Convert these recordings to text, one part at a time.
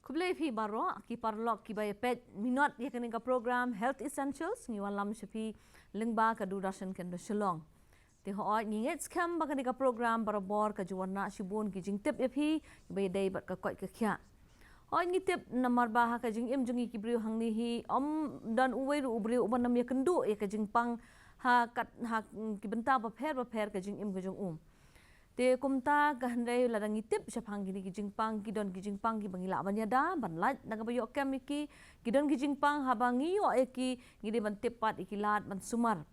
Kublai phi baro ki parlok ki bay pet minot ye kaning ka program Health Essentials ngi walam shapi lingba ka durashan kan do Shillong. Te ho ngi ngets kam ba kaning ka program barabor ka juwarna shibun ki jingtep ye phi bay day bat ka koi ka kya. Ho ngi tip namar ba ha ka jing im jungi ki briu hang ni hi dan uwei ru briu uban nam ye kendu ye ka jingpang ha kat ha ki benta ba pher ka jing im ka jung Te kumta kahandai ladang itip syapang gini Jingpang gidon Jingpang gi bangila banyada banlat naga bayo kem iki gidon Jingpang habangi yo eki gidi ban tepat ikilat ban sumar.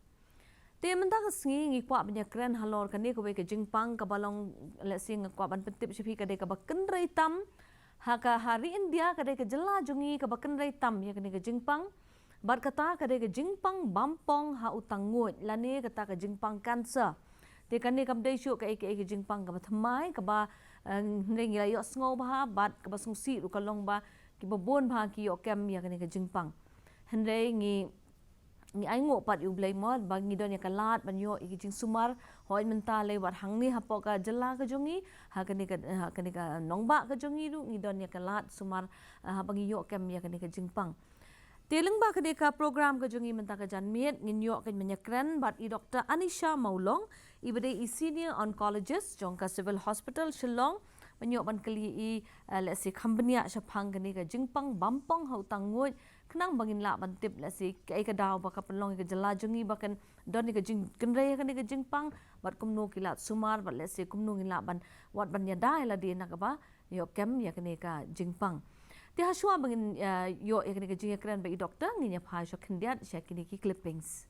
Te menta kasngi ngi kwa banya kren halor kane ko ke Jingpang ka balong lesing kwa ban pentip syafi kade ka baken tam haka hari India kade ke jela jungi ka baken tam ya kane ke Jingpang bar kata kade ke Jingpang Bampong ha Tangnguid lane kata ke Jingpang cancer. Te kani kam dei syuk ka eke Jingpang ka thamai ka ba ngi la yo sngo ba bat ka ba sungsi ru kalong ba ki babon ba ki yo kem ya kani ka Jingpang hendai ngi ai ngo pat yu blai mod ba ngi don ya kalat ban yo iki jing sumar hoi menta le war hangni hapo ka jela ka jongi ha kani ka nongba ka jongi ru ngi don ya kalat sumar ha bangi yo kem ya kani ka Jingpang Teleng ba kedeka program ke jungi menta ke janmiet nginyo ke menyakran bat i Dr. Anisha Maulong ibade i senior oncologist jongka civil hospital Shillong menyok ban kali i lesi company syapang kene ke Jingpang Bampong hau Tangnguid kenang bangin la ban tip lesi ke ka daw ba ka pelong ke jela jungi bakan don ke jing kenre kene ke Jingpang bat kumno kilat sumar bat lesi kumno ngila ban wat ban ya dai la di nak ba yo kem ya kene ka Jingpang Ti haswa bangin yo ekni ke jinga kran ba i doktor nginya phai sho khindiat shakini ki clippings.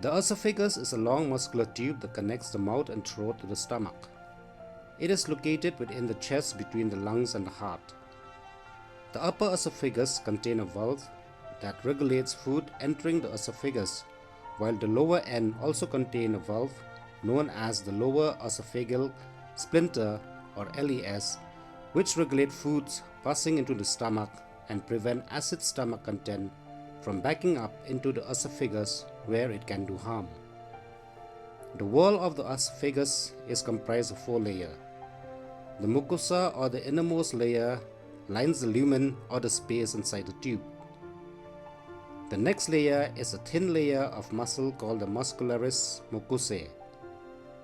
The esophagus is a long muscular tube that connects the mouth and throat to the stomach. It is located within the chest between the lungs and the heart. The upper esophagus contains a valve that regulates food entering the esophagus, while the lower end also contains a valve known as the lower esophageal sphincter or LES, which regulate foods passing into the stomach and prevent acid stomach content from backing up into the esophagus where it can do harm. The wall of the esophagus is comprised of 4 layers. The mucosa or the innermost layer lines the lumen or the space inside the tube. The next layer is a thin layer of muscle called the muscularis mucosae.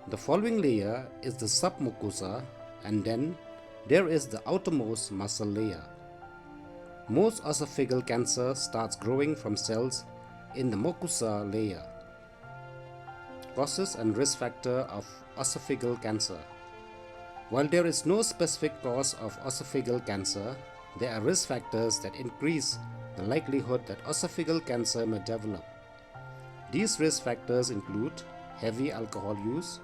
The following layer is the submucosa, and then there is the outermost muscle layer. Most esophageal cancer starts growing from cells in the mucosa layer. Causes and risk factor of esophageal cancer. While there is no specific cause of esophageal cancer, there are risk factors that increase the likelihood that esophageal cancer may develop. These risk factors include heavy alcohol use,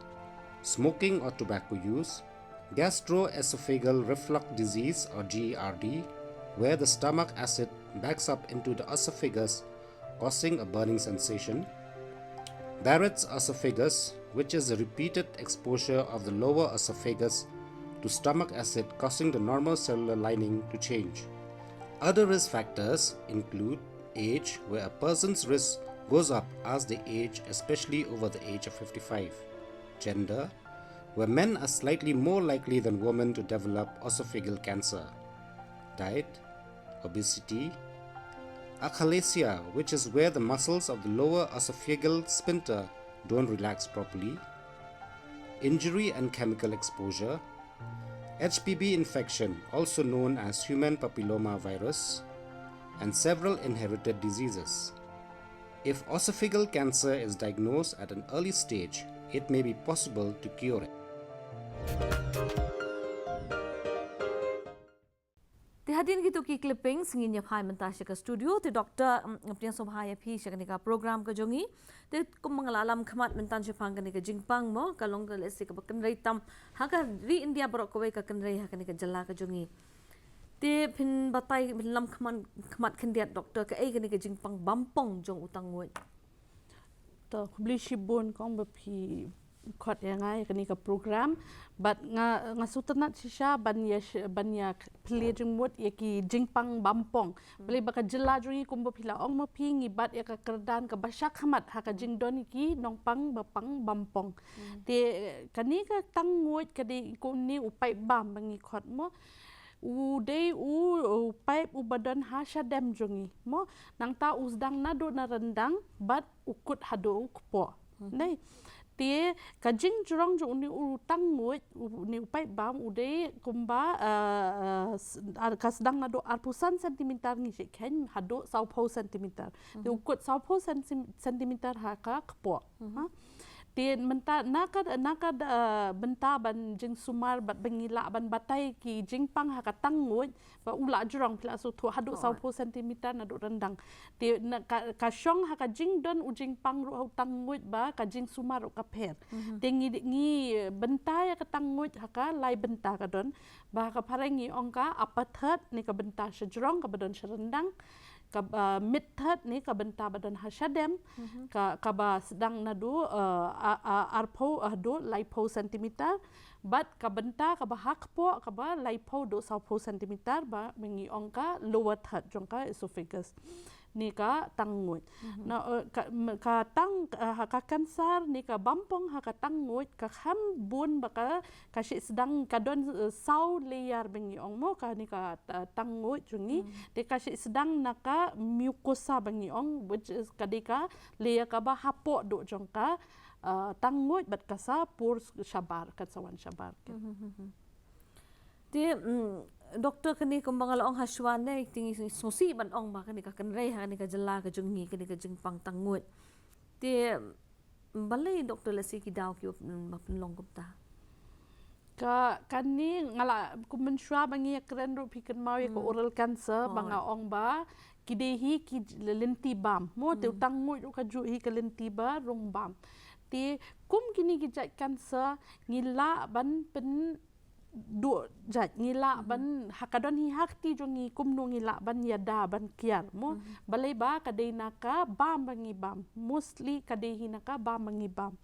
smoking or tobacco use, gastroesophageal reflux disease or GERD, where the stomach acid backs up into the esophagus causing a burning sensation, Barrett's esophagus, which is the repeated exposure of the lower esophagus to stomach acid causing the normal cellular lining to change. Other risk factors include age, where a person's risk goes up as they age, especially over the age of 55. Gender, where men are slightly more likely than women to develop esophageal cancer. Diet, obesity, achalasia, which is where the muscles of the lower esophageal sphincter don't relax properly. Injury and chemical exposure. HPV infection, also known as human papilloma virus, and several inherited diseases. If esophageal cancer is diagnosed at an early stage, it may be possible to cure it. Ti hadin gitu ki clippings nginya phai menta ka studio ti doktor apnya sobhaya phi shakani ka program ka jongi te kum mangalalam khamat mentan syapang kani ka Jingpang mo kalong ka lesi ka bakan reitam haka ri India borok ko ka kan rei hakani ka jala ka jongi te phin batai lam khamat khandiat doktor ka ei kani ka Jingpang Bampong jong Tangnguid ta khubli shibon kong ba phi kot yang ngai kani ka program but nga sutanat sisha banya plejing mut yaki Jingpang Bampong beli baka jela juri kumbo pila ong mo pingi bat ya ka kerdan ka basyak hamat ha ka jingdon ki nongpang bapang Bampong te kani ka Tangnguid kadi ko ni upai bam bangi kot mo uday pipe badan hasha dem jungi mo nang ta usdang nado na rendang bat ukut hado ukpo nei te kajing jurong jo ni Tangnguid ni upai bam uday kumba kasdang nado arpusan sentimeter ngi ken hado 20 sentimeter te ukut 20 sentimeter haka kpo te menta nakad benta ban jing sumar bat bengila ban batai ki Jingpang haka Tangnguid ba ula jurong pila so tu hadu 20 cm na do rendang te ka syong haka jingdon u Jingpang ru Tangnguid ba ka jing sumar ru ka per te ngi benta ya ka Tangnguid haka lai benta ka don ba ka parengi ongka apathat ni ka benta sejrong ka badon serendang ka mithat ni ka benta badan hasadem ka ba sedang nadu arpo do laipo sentimeter but ka benta ka ba hakpo ka ba laipo do 20 sentimeter ba mengi ongka lower third jongka esophagus ni ka Tangnguid na ka kansar ni ka Bampong ha ka Tangnguid ka bun baka kasi sedang kadon sau layer bengi ong mo ka ni ka Tangnguid jungi de kasi sedang naka mucosa bengi ong which is kadika layer ka ba hapo do jongka Tangnguid bat kasa pur syabar katsawan syabar Di doktor kani kumbangal ong haswane tingi sosi ban ong ba kani ka kanrei ha ni ka jela ka jungi kani ka Jingpang Tangnguid. Ti balai doktor lasi ki daw ki mapinlong kupta. Ka kani ngala kumensua bangi kren ru pikan mau ya oral cancer banga ong ba kidehi ki lenti bam mo te Tangnguid ru ka ju hi ka lenti ba rong bam. Ti kum kini ki jat cancer ngila ban pen du jat ngila ban hakadon hi hakti jongi kumno ngila ban yada ban kiar mo balai ba kadai naka bam bangi bam mostly kadai hi naka bam bangi bam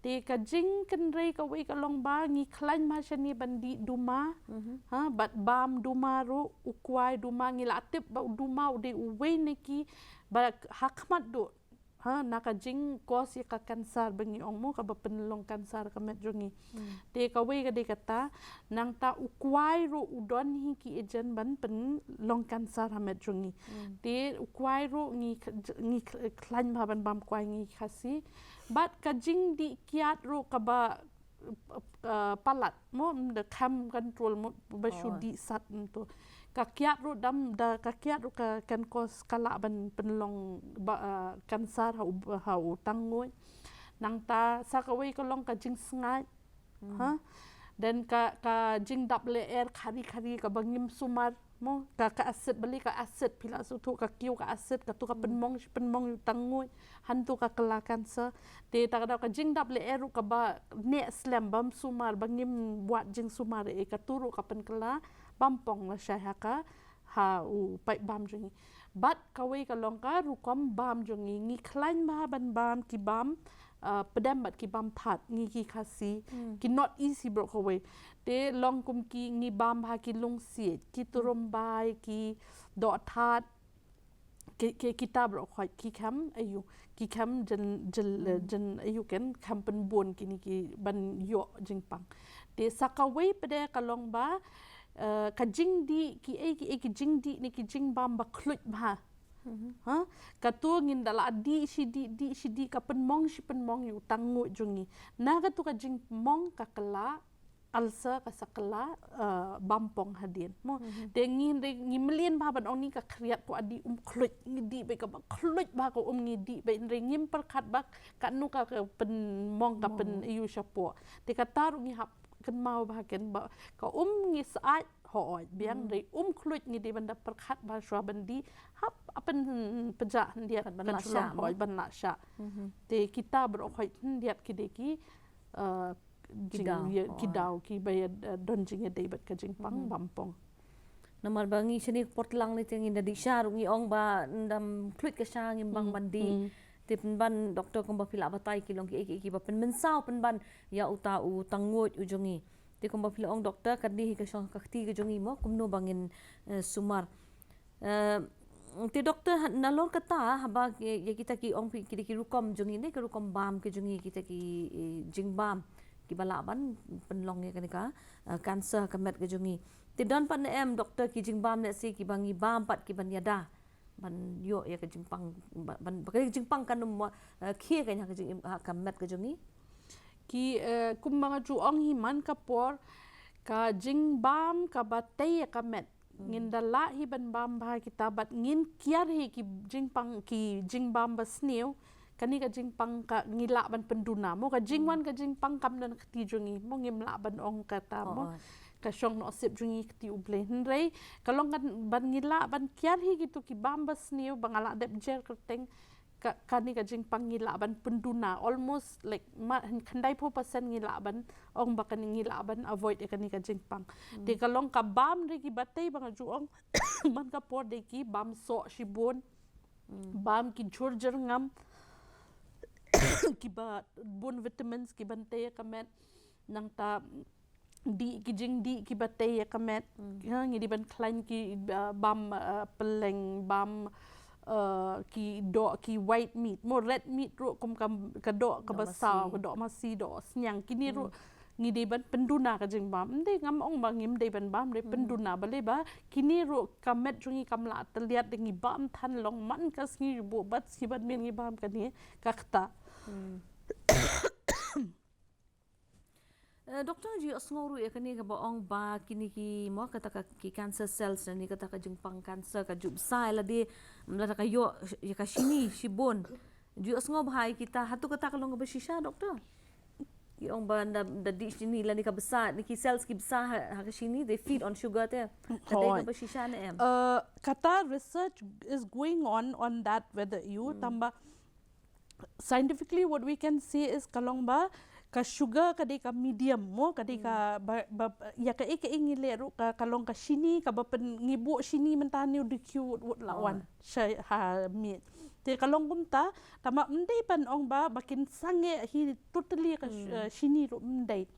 te ka jing kenrei ka wei ka long ba ngi klan ma shani bandi duma ha bat bam duma ru ukwai duma ngila tip ba duma ude uwei neki ba hakmat do ha naka jing kos ya ka kansar bengi ongmo ka ba penelong kansar ka met jongi te ka wei ka de kata nang ta ukwai ro udon hi ki ejen ban pen long kansar ha met jongi te ukwai ro ngi klan ba ban bam kwai ngi khasi bat ka jing di kiat ro ka ba palat mo the cam control mo ba shudi sat to kakiat ru dam da kakiat ru ka kan kos kala ban penlong kansar ha Tangnguid nang ta sakawei ka long ka jing sngai ha dan ka jing double air khari ka bangim sumar mo ka acid beli ka acid pila su tu ka kiu ka acid ka tu ka penmong Tangnguid hantu ka kala kanser te ta ka jing double air ru ka ba ne slam bam sumar bangim buat jing sumar e ka turu ka pen kala Bampong la syahaka ha pai bam jungi bat kawei ka longka rukom bam jungi ngi klain ba ban bam ki bam pedam bat ki bam that ngi ki khasi ki not easy bro kawei te long kum ki ngi bam ha ki lung si ki turum bai ki do that ke kita bro khoi ki kham ayu ki kham jen ayu ken kham pen bon ki ni ki ban yo Jingpang te sakawei pede ka long ba ka jing di ki jing di ni ki jing bam ba khlut ba ha ka tu ngin dala di si di ka penmong yu Tangnguid jungi na ka tu ka jing mong ka kala alsa ka sakala Bampong hadin mo de ngi melien ba ban ong ni ka kriat ko adi khlut ngi di be ka ba khlut ba ko ngi di be ngim perkhat ba ka nu ka penmong ka pen yu syapo te ka taru ngi hap kan mau bahagian ba ka ngi saat hoi biang dei khlut ngi di banda perkhat ba shwa bandi hap apen peja dia kan sulam hoi ban la sha te kita bro hoi dia ki de ki kidaw ki bay don jing dei bat ka Jingpang Bampong namar bangi sini portlang ni tingi dadi syar ngi ong ba ndam khlut ka syang ngi bang bandi ti penban doktor komba pila batai kilong ki ba pen mensau penban ya uta u Tangnguid ujongi ti komba pila ong doktor kadi ka syong kakti ke jongi mo kumno bangin sumar ti doktor nalor kata haba ya kita ki ong ki rukom jongi ni ke rukom bam ke jongi kita ki Jingpang ki balaban penlong ya kanika kanser kamet ke jongi ti don pan em doktor ki Jingpang ne si ki bangi bam pat ki ban yada ban yo ya ke Jingpang ban ke Jingpang kan khie kan ha kamet ke jongi ki kum mga juong himan kapor ka Jingpang ka batay kamet ngin dala hi ban bam bah kita bat ngin kiar hi ki Jingpang basniu kani ka Jingpang ka ngila ban penduna mo ka Jingwan ka Jingpang kam dan kti jongi mo ngimla ban ong kata mo ka syong no sip jungi kti uble hnrei kalong kan ban ngila ban kiar hi gitu ki bam basniu bangala dep jer kerteng kani ka Jingpang ngila ban penduna almost like khandai po percent ngila ban ong bakan ngila ban avoid kani ka Jingpang de kalong ka bam re ki batay bang juong man ka por de ki bam so shibon bam ki jurjer ngam ki ba bon vitamins ki bante kamet nang ta di ki jing di ki batay kamet ngi di ban klein ki bam peleng bam ki do ki white meat mo red meat ro kum kam ka do ka basa ka do masi do snyang kini ro ngi de ban penduna ka Jingpang de ngam ong bang ngim de ban bam de penduna bale ba kini ro kamet jungi kamla taliat de ngi bam than long man ka sngi bo bat si ban min ngi bam ka ni kakta doktor ji osnguru ya kani ka baong ba kini ki mo kata ka ki cancer cells ni kata ka Jingpang cancer ka jub sai la de mla ka yo ya ka shini shibon ji osngo bahai kita hatu kata ka long ba shisha doktor ki ong ba da di shini la ni ka besar ni ki cells ki besar ha ka shini they feed on sugar te kata ka ba shisha na em kata research is going on that whether you tamba scientifically what we can say is kalong ba ka sugar kadi ka medium mo kadi ka ya ka ingile ro ka kalong ka shini ka ba pen ngibu shini mentani di cute wot lawan shay ha meat te kalong kumta tama mdei pan ong ba bakin sange hi totally ka shini ro mdei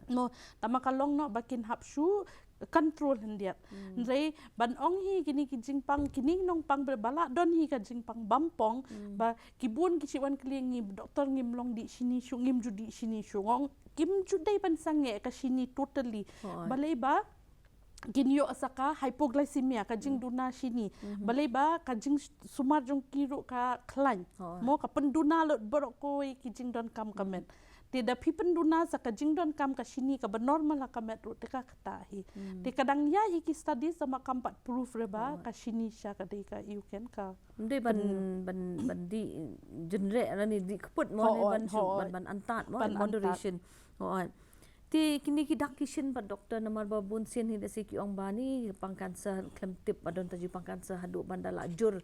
no tama kalong no bakin hapshu control hendiat rei ban ong hi kini ki Jingpang kini nong pang berbala don hi ka Jingpang Bampong ba kibun ki chiwan kling ngi doktor ngim long di sini shu ngim judi sini shu ngong kim judai ban sange ka sini totally balai ba ginyo asaka hypoglycemia ka jing duna sini balai ba ka jing sumar jong kiro ka klan mo ka penduna lot borok ko ki jing don kam kamen tidak pipen duna sa ka jingdon kam ka sini ka normal la ka metro te ka katahi te kadang ya iki study sama kampat proof reba ka sini sya ka de ka you can ka mde ban di genre ni di keput mo ni ban antat mo moderation ti kini ki dak kishin ba doktor namar ba bun sin hi desi ki ong bani pang kanser klem tip badon taji pang kanser hadu bandala jur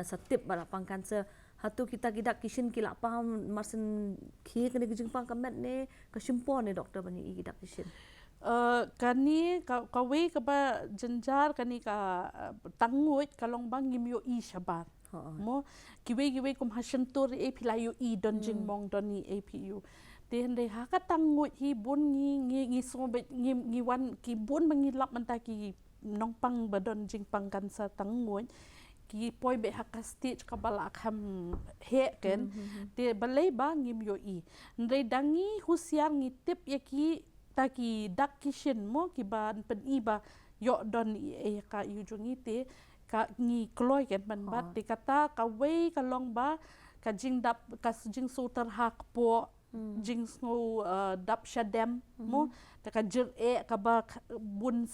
satip bala pang kanser hatu kita kidak kishin kila paham marsen khi kene Jingpang kamet ne ka simpon ne doktor bani i kidak kishin kani ka we ka ba jenjar kani ka Tangnguid kalong bang ngimyo i shabar mo kiwe kum hasentur e pilayo i don Jingmong don ni apu te hande ha ka Tangnguid hi bun ngi sobe ngi wan ki bun mangilap manta ki nongpang badon Jingpang kansa Tangnguid ki poi be haka stage ka bala kham he ken te balai ba ngim yo i ndai dangi husiar ngi tip ya ki ta ki dak kishin mo ki ban pen i ba yo don e ka yu jongi te ka ngi kloi ken ban bat te kata ka we ka long ba ka jing dap ka jing sotar hak po jing snow dap shadem mo ta ka jir e ka ba bun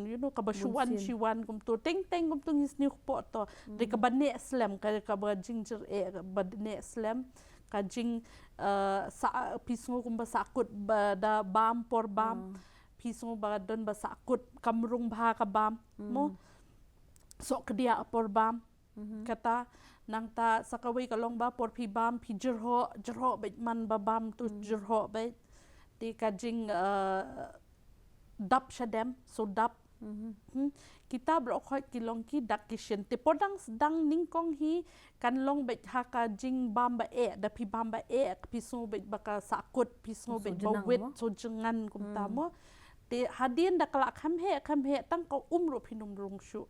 you know ka ba shiwan kum to teng kum to ngis ni po to de ka ba ne slam ka ba jing jir e ba ne slam ka jing sa pisngo kum ba sakut ba da bam por bam pisngo ba don ba sakut kamrung ba ka bam mo so kedia por bam kata nang ta sakaway kalong ba por pi bam pi jerho bet man ba bam tu jerho bet ti ka jing dap shadem so dap Kita berokoi kilong ki dak kishen te podang sedang ningkong hi kan long bet haka jing bamba da pi bamba piso bet baka sakut piso bet bawet so jengan kum tamo te hadien dak la kham he tang ko ro pinum rong shu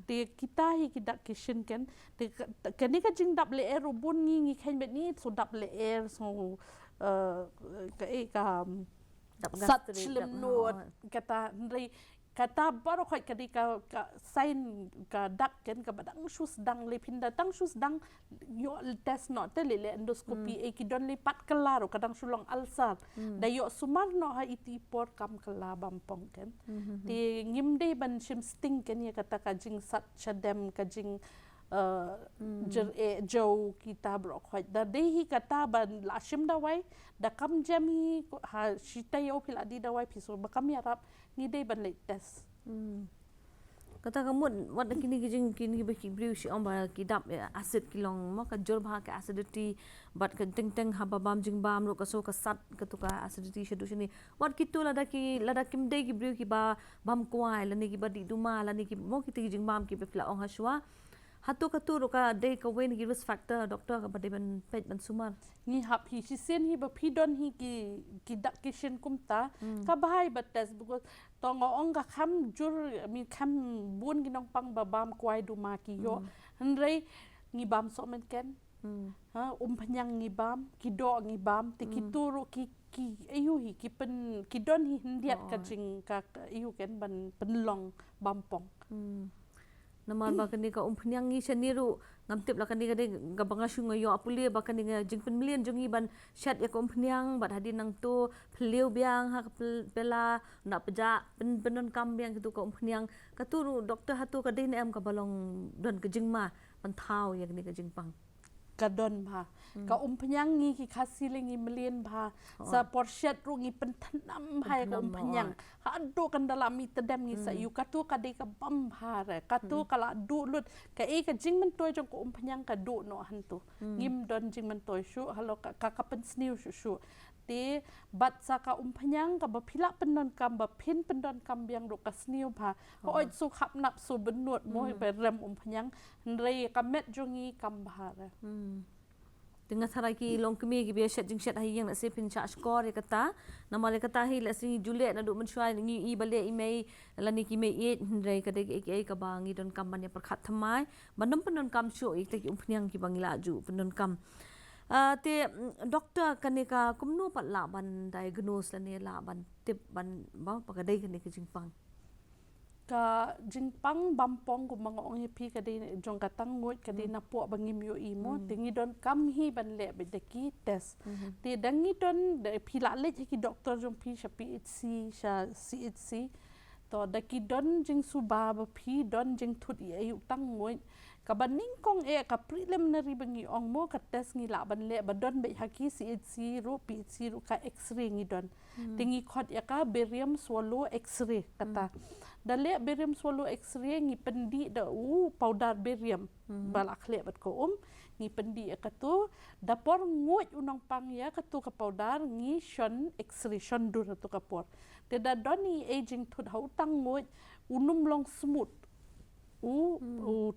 te kita hi ki dak kishen ken te kani ka jing dap le bun ngi khen bet ni so dap le so ka sat chlim no kata ndai kata baru khoi kadi ka sign ka dak ken ka badang shus dang le pinda tang shus dang yo test not te le endoscopy e ki don le pat kelaro kadang sulong alsar da yo sumar no ha iti por kam kala bampong ken ti ngimde ban shim sting ken ya kata ka jing sat chadem ka jing jer jo kita bro khoi da dehi kata ban la shim da wai da kam jami ha shita yo pil adi da wai piso bakam yarap ni dei ban late test kata kamu wat kini kini beki briu si amba kidap acid kilong ma ka jor bha ka acidity bat ka teng haba bam jing bam ro ka so ka sat ka tu ka acidity shedu sini wat kitu lada kim dei ki briu ki ba bam kwai la ni ki ba di duma la ni ki mo ki jing bam ki pe pla ong haswa hatu ro ka dei ka wen ki risk factor doctor ka ba de ban pet ban sumar ni hap hi si sen hi ba phi don hi ki dak kishen kumta ka bahai ba test because tongo ong ka kham jur mi kham bun ki nong pang ba bam kwai du ma ki yo hanrei ngi bam so men ken ha phanyang ngi bam ki do ngi bam te ki turu ki ayu hi ki don hi ndiat ka jing ka ayu ken ban penlong bampong naman ba kani ka phanyang ngi shaniru ngamtip la kani kade gabanga shunga yo apuli ba kani nga jingpen million jongi ban shat ya ko phanyang bat hadin nang to phliu biang ha pela na peja penon kam biang kitu ko phanyang katuru doktor hatu kade ne am ka balong don ka jingma ban thau ya kani ka jingpang kadon bha ka phanyang ngi ki khasiling ngi million bha sa porshet ru ngi pentanam hai ka phanyang ha do kan dalam mi tedam ngi sa yu katu ka de ka bam bha re katu kala du lut ka ka jing men toy jong ko phanyang ka du no han tu ngim don jing men toy shu halo ka pen sniu shu te bat sa ka phanyang ka ba phila penon kam ba phin pendon kam biang ro ka sniu bha oi su khap nap su benut mo be rem phanyang re ka met jongi kam bha re dengan sarai ki long kemi ki biasa jing shat hai yang nak sepin cha score kata nama le kata hi la sini juliet na du men shwai ngi i bale i mei la ni ki mei et rei ka de ki ka ba ngi don kam ban ya perkhat thamai bandam penon kam shu i te ki phnyang ki bangila ju penon kam te doktor kanika kumno pat la ban diagnose la ne la ban tip ban ba pakadai kanika jingpang ka Jingpang Bampong ko mga ong pi ka di jong ka Tangnguid ka di na po bangim yo imo tingi don kam hi ban le be de ki test ti dangi don de pila le ki doktor jong pi sha PHC sha CHC to da ki don jing suba ba pi don jing thut ye yu Tangnguid ka baning kong ka preliminary bangi ong mo ka test ngi la ban le ba don be haki CHC ro PHC ro ka x-ray ngi don tingi khot ya ka barium swallow x-ray kata dale barium swallow x-ray ngi pendi da powder barium balak le bat ko ngi pendi ka tu dapor nguj unang pang ya ka tu ka powder ngi shon x-ray shon dur tu ka por te da doni aging thut hau Tangnguid unum long smooth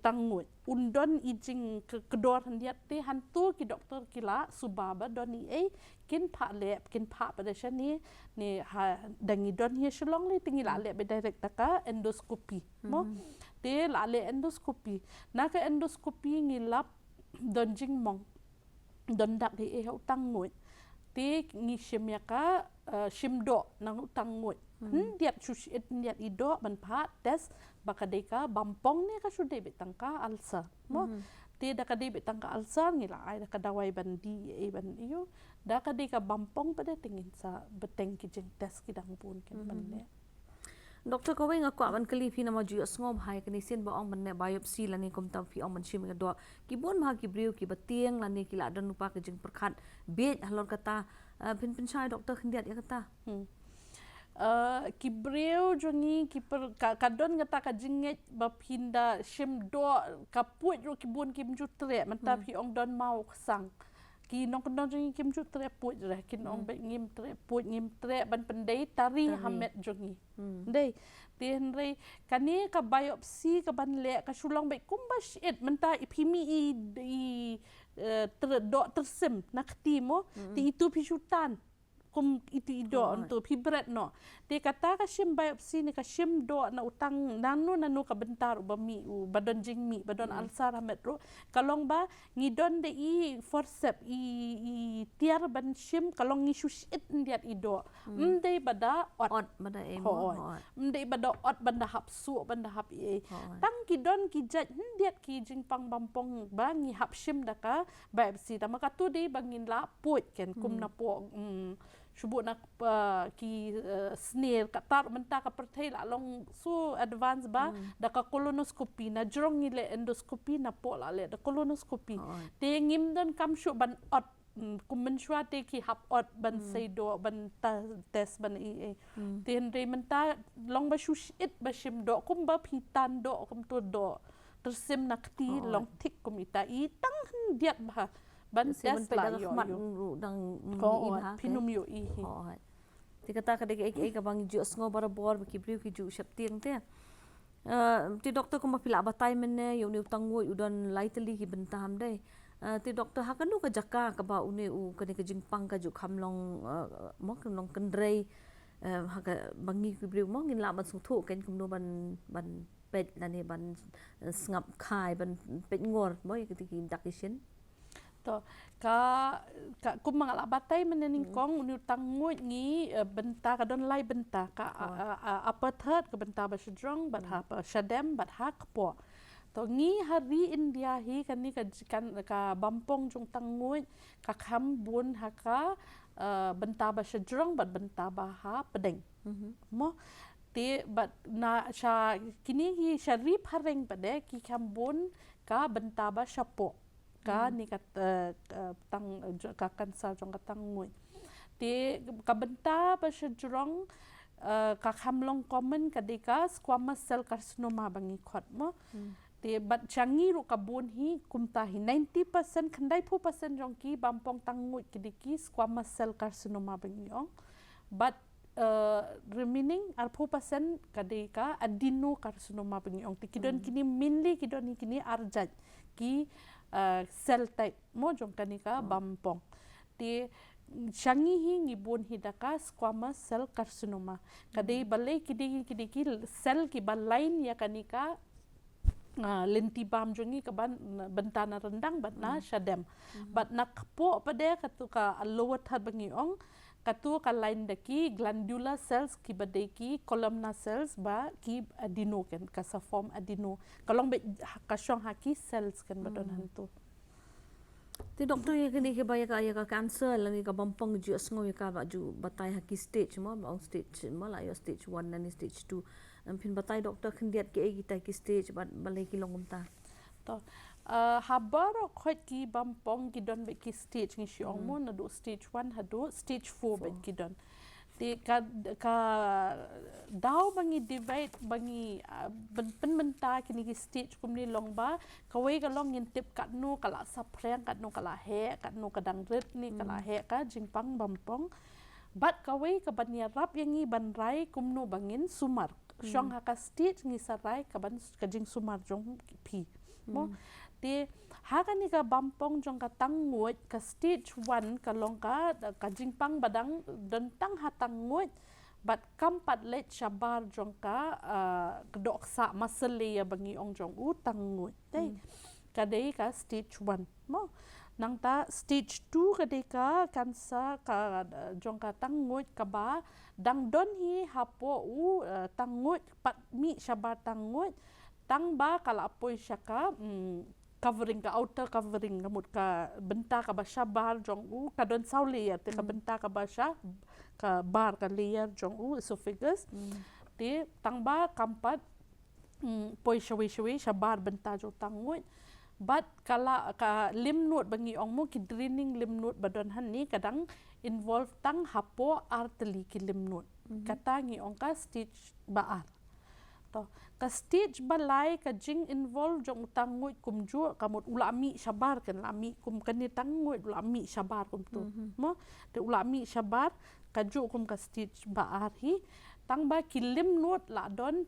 Tangnguid undon ijing kedor handiat te hantu ki doktor kila subaba doni kin pha lep kin pha pada shani ni ha dangi don hi shlong le tingi la le be direct taka endoscopy mo te la le endoscopy na ka endoscopy ngi lap don jing mong don dak hi hau Tangnguid te ngi shim ya ka shim do nang Tangnguid diat sushi diat ido ban pha test bakadeka Bampong ni ka sude betangka alsa mo te da ka de betangka alsa ngila ai da ka dawai ban di ban iyo da ka de ka Bampong pada tingin sa beteng ki jeng test ki dang pun kan ban le doktor ko wenga kwa ban kali phi na ma ju sngom hai kani sen ba ong ban ne biopsy la ni kom tam phi ong ban shim ga do ki bon ma ki briu ki batieng la ni ki la don pa ka jeng perkhat bet halor kata pin chai doktor khindiat ya kata ki breu jongi ki kadon ngata ka jinget ba pinda shim do ka puit ro ki bun kim jutre man ta phi ong don mau sang ki nong kendong jongi kim ju tre put re kin ong be ngim tre put ngim tre ban pendai tari hamet jongi dei tin re kani ka biopsi ka ban le ka sulong be kumbash it menta ipimi i do tersim nakti mo ti itu pisutan kum itu ido untuk pibret no te kata ka shim biopsi ni ka shim do na utang nanu ka bentar bami u badon jingmi badon alsar metro kalong ba ngidon de i forcep i tiar ban shim kalong ngi shushit ndiat ido mde bada ot bada emo mde bada ot banda hapsu banda hap e tang kidon ki jaj ndiat ki jingpang bampong ba ngi hap shim daka biopsi ta maka tu de bangin la put ken kum na po sebut nak ki snare katar menta ka perthai la long so advance ba da ka colonoscopy na jrong ni le endoscopy na po la le da colonoscopy te ngim don kam shu ban ot kumen shwa te ki hap ot ban sei do ban test ban e ten re menta long ba shush it ba shim do kum ba pitan do kum to do tersim nakti long tik kumita i tang diat ba ban test la yo dang pinum yo i ti kata ka dek ka bang ju sngo bara bor ki briu ki ju shap tiang te ti doktor ko mapila batai menne yo ni Tangnguid udon lightly ki bentam dai ti doktor ha kanu ka jaka ka ba une u ka ke Jingpang ka ju khamlong mok long kendrei ha ka bangi ki briu mong in la ban su thu ken kum no ban pet la ne ban ngap khai ban pet ngor boy ki dakishin to ka kum mangala batai menening kong unu Tangnguid ngi benta ka don lai benta ka upper third ka benta ba shadrong bat ha shadem bat ha kpo to ngi hari India hi kan ni ka Bampong jong Tangnguid ka kham bun ha ka benta ba shadrong bat benta ba ha pedeng mo te bat na sha kini hi sharip hareng pade ki kham bun ka benta ba shapo ka ni kat tang ka kansa jong ka Tangnguid te ka benta ba shadrong ka khamlong common kadika squamous cell carcinoma bangi khot mo te bat changi ru ka bun hi kumta hi 90% khandai 4% jong ki Bampong Tangnguid kidiki squamous cell carcinoma bangi ong but remaining are 4% kadika adenocarcinoma bangi ong tikidon kini mainly kidon ni kini arjat ki cell type mo jong kanika Bampong ti shangi hi ngibun hidaka squamous cell carcinoma kadai balai kidi cell ki balain ya kanika lenti bam jongi ka ban bentana rendang bat na shadem bat nak po pade katu ka lower third bangi ong katu ka line daki glandular cells ki badeki columnar cells ba ki adeno ken ka sa form adeno kalong be ka shong haki cells ken badon hantu ti doktor ye kini ke baya ka cancer langi ka Bampong ju sngo ka ba ju batai haki stage mo ba stage mo la yo stage 1 and stage 2 pin batai doktor khendiat ke kita ki stage ba balai ki longum ta to habar khot ki Bampong ki don be ki stage ni shiong mo na do stage 1 ha do stage 4 be ki don ti ka daw bangi divide bangi pen menta kini ki stage kum ni long ba kawai ka long intip kat nu kala sapreng kat nu kala he kat nu kadang ret ni kala he ka Jingpang Bampong bat kawai ka bania rap yang ngi ban rai kum nu bangin sumar shong ha ka stage ngi sarai ka ban ka jing sumar jong pi mo ti hakani ka Bampong jong ka Tangnguid ka stage 1 ka long ka Jingpang badang dan tang ha Tangnguid bat kampat let shabar jong ka kedok sa masale ya bangi ong jong u Tangnguid dei kadai ka stage 1 mo nang ta stage 2 kadai ka kansa ka jong ka Tangnguid ka ba dang don hi hapo u Tangnguid pat mi shabar Tangnguid tang ba kala apoi syaka covering ka outer covering kamut ka benta ka basha bar jong u ka don saw layer te ka benta ka basha ka bar ka layer jong u esophagus te tang ba kampat poi shawi shabar benta jo Tangnguid but kala ka lymph node bangi ong mo ki draining lymph node badon han ni kadang involve tang hapo artery ki lymph node kata ngi ong ka stage baar to ka stage balai ka jing involve jong Tangnguid kum ju kamot ulami sabar kan lami kum kan ni Tangnguid ulami sabar kum tu mo te ulami sabar ka ju kum ka stage ba hi tang ba kilim not la don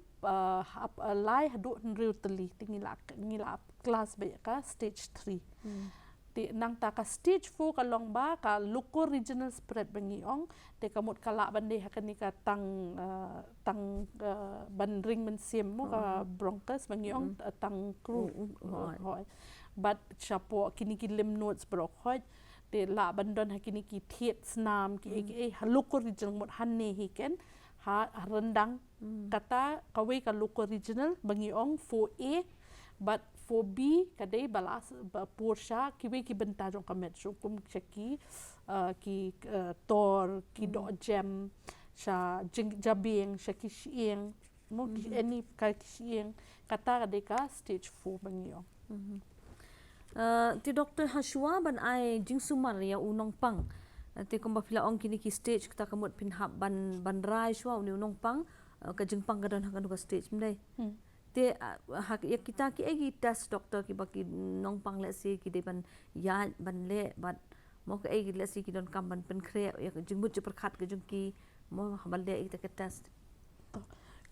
lai hadu nriu teli ngila class ba ka stage 3 ti nang ta ka stage 4 ka long ba ka local regional spread bangi ong te kamot kala bande ha kani ka tang ban ring men sim mo ka bronchus bangi ong tang kru hoi but chapo kini ki lim notes brok hoi te la bandon ha kini ki thiet snam ki local regional mot hanne hi ken ha rendang kata kawe ka local regional bangi ong 4A but 4B kadai balas porsha kiwe ki benta jong kamet kum cheki ki tor ki do jam sha jabing sha ki sieng mo ki any ka sieng kata kadai ka stage 4 bangi ong ti doktor Hashwa ban ai jingsumar ya unong pang te komba pila ong kini ki stage kita kamot pinhap ban rai shwa uni unong pang ka Jingpang gadon hakan ka stage mdai te ya kita ki egi test doktor ki baki nong pang le si ki de ban ya ban le bat mo ka egi le si ki don kam ban pen kre ya jingmut je perkhat ke jung ki mo ban le egi ka test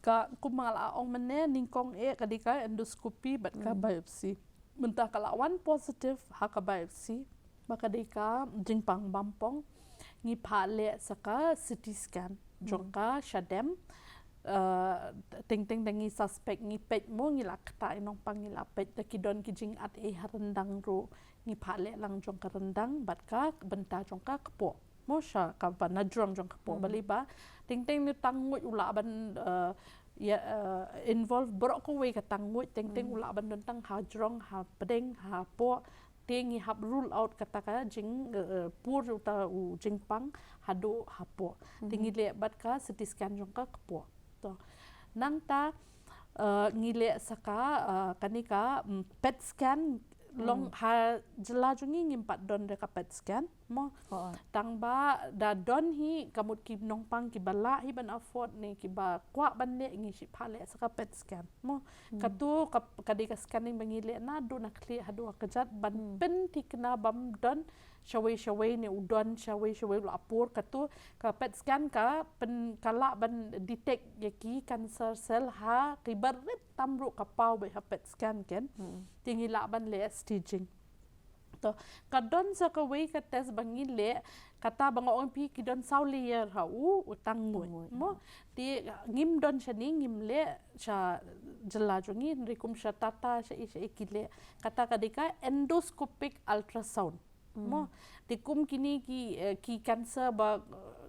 ka kumala ong mene ningkong kadika endoscopy bat ka biopsy mentah kala one positive ha ka biopsy maka deka Jingpang Bampong ngi phale saka CT scan jongka shadem ting dangi suspect ngi pej mo ngi lakta inong pangila pej takidon ki jing at harendang ro ngi phale lang jongka rendang bat ka benta jongka kepo mo sha ka banajrong jong kepo baliba ting ni Tangnguid ula ban involve borok ko we ka Tangnguid ting ula ban don tang ha jrong ha pedeng ha po tingi hab rule out kata jing pur uta u Jingpang hado hapo tingi le bat ka CT scan jongka kepo to nang ta ngile saka kanika PET scan long ha jela jungi ngimpat don de ka PET scan mo tang ba da don hi kamut ki nongpang ki bala hi ban afford ni ki ba kwa ban le ngi si phale saka PET scan mo katu kadika scanning bangile na do na kli hadu kajat ban pen tikna bam don shawai ni udon shawai lapor katu ka PET scan ka pen kala ban detect yaki cancer cell ha kibarit tamru kapau be ha PET scan ken tingi la ban le staging to kadon sa ka way ka test bangile kata bang ong pi kidon saulier ha Tangnguid mo ti ngim don shani ngim le sha jela jongi rikum sha tata sha ikile kata kadika endoscopic ultrasound mo tikum kini ki cancer ba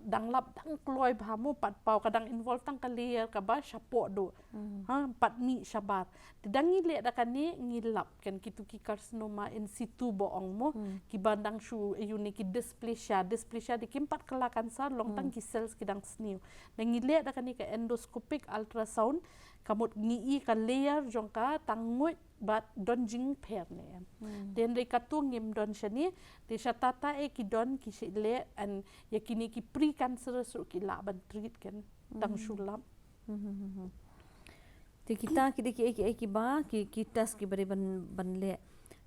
danglap dang kloi bhamu pat pau kadang involve tang kalier ka ba shapo do ha pat mi shabar tidangi le da kani ngilap kan kitu ki carcinoma in situ boong mo ki bandang shu uni ki dysplasia dikim pat kala cancer long tang ki cells kidang sniu ngile da kani ka endoscopic ultrasound kamut ngi ka layer jongka Tangnguid bat don jing per ne den re katu ngim don shani te shatata ki don ki shile and yakini ki pre cancerous ki la ban treat kan tang shulam te kita ki ba ki test ki bare ban le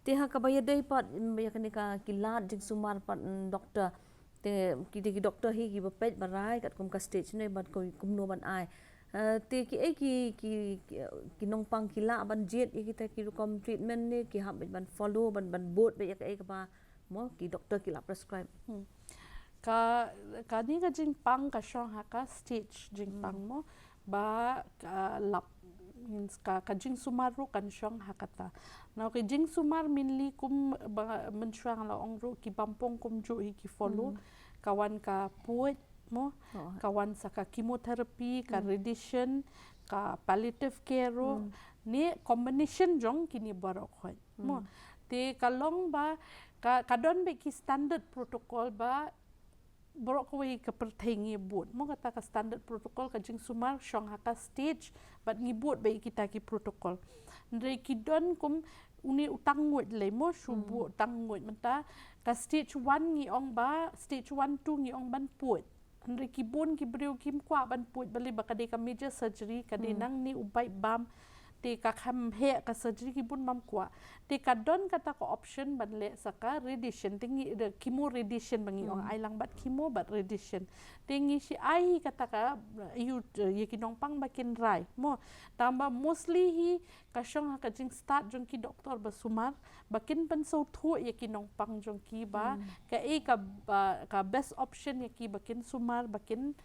te ha ka baya dei pat ya kani ka ki la jing sumar pat doktor te ki doktor hi ki ba pej barai kat kum ka stage ne bat ko kum no ban ai te ki nongpang kila ban jet kita ki kom treatment ni ki hab ban follow ban bot be ka ba mo ki doctor ki la prescribe ka ni ka Jingpang ka shong ha ka stage Jingpang mo ba lap means ka jing sumar ru kan shong ha kata now ki jing sumar minli kum menshang la ong ru ki Bampong kum ju hi ki follow kawan ka puit mo kawan saka chemotherapy ka radiation ka palliative care ni combination jong kini barok hoy mo te kalong ba kadon be ki standard protocol ba borok ko ka perthengi bot mo kata ka standard protocol ka jing sumar shong haka stage but ngibot be kita ki protocol ndre ki don kum uni Tangnguid le mo shubu Tangnguid menta ka stage 1 ngi ong ba stage 1 2 ngi ong ban puit Andre kibun kibriu kim kwa ban puit bali bakade ka major surgery kade nang ni ubai bam te ka kham he ka surgery kibun mam kwa te ka don kata ko option ban le saka radiation tingi the chemo radiation bangi ong ai lang bat chemo bat radiation tingi si ai kata ka yu ye kinong pang bakin rai mo tamba mostly hi ka shong ha ka jing start jong ki doktor ba sumar bakin pan so thu ye kinong pang jong ki ba ka best option ye ki bakin sumar bakin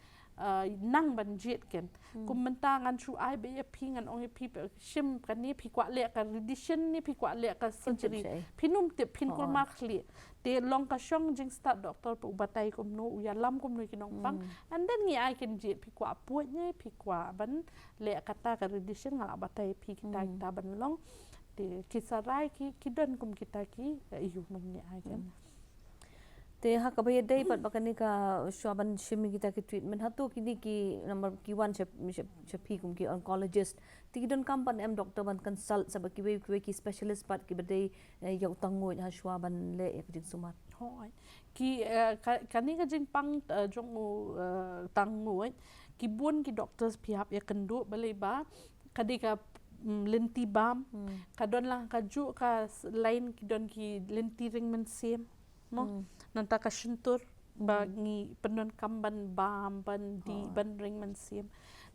nang ban jet ken kum menta ngan chu ai be phi ngan ong phi shim kan ni phi kwa le ka radiation ni phi kwa le ka surgery phinum te phin kul ma khli te long ka shong jing start doctor pu batai kum no u ya lam kum no kinong pang and then ngi ai ken jet phi kwa pu nye phi kwa ban le kata ka radiation ngala batai phi kita ban long te kisarai ki don kum kita ki yu nom ni ai ken te ha ka bhai dei pat bakani ka shwaban shimi kita ki treatment ha to kini ki number ki one phi kum ki oncologist ti don kam pan em doctor ban consult sab ki we ki specialist pat ki bedei yau Tangnguid ha shwaban le ek jing sumar hoi ki kani ka Jingpang jong Tangnguid ki bun ki doctors phihap ya kendu balai ba kadi ka lenti bam kadon lang ka ju ka lain ki don ki lenti ring men sem mo nanta ka shintur bagi penon kamban bam ban di ban ring man sim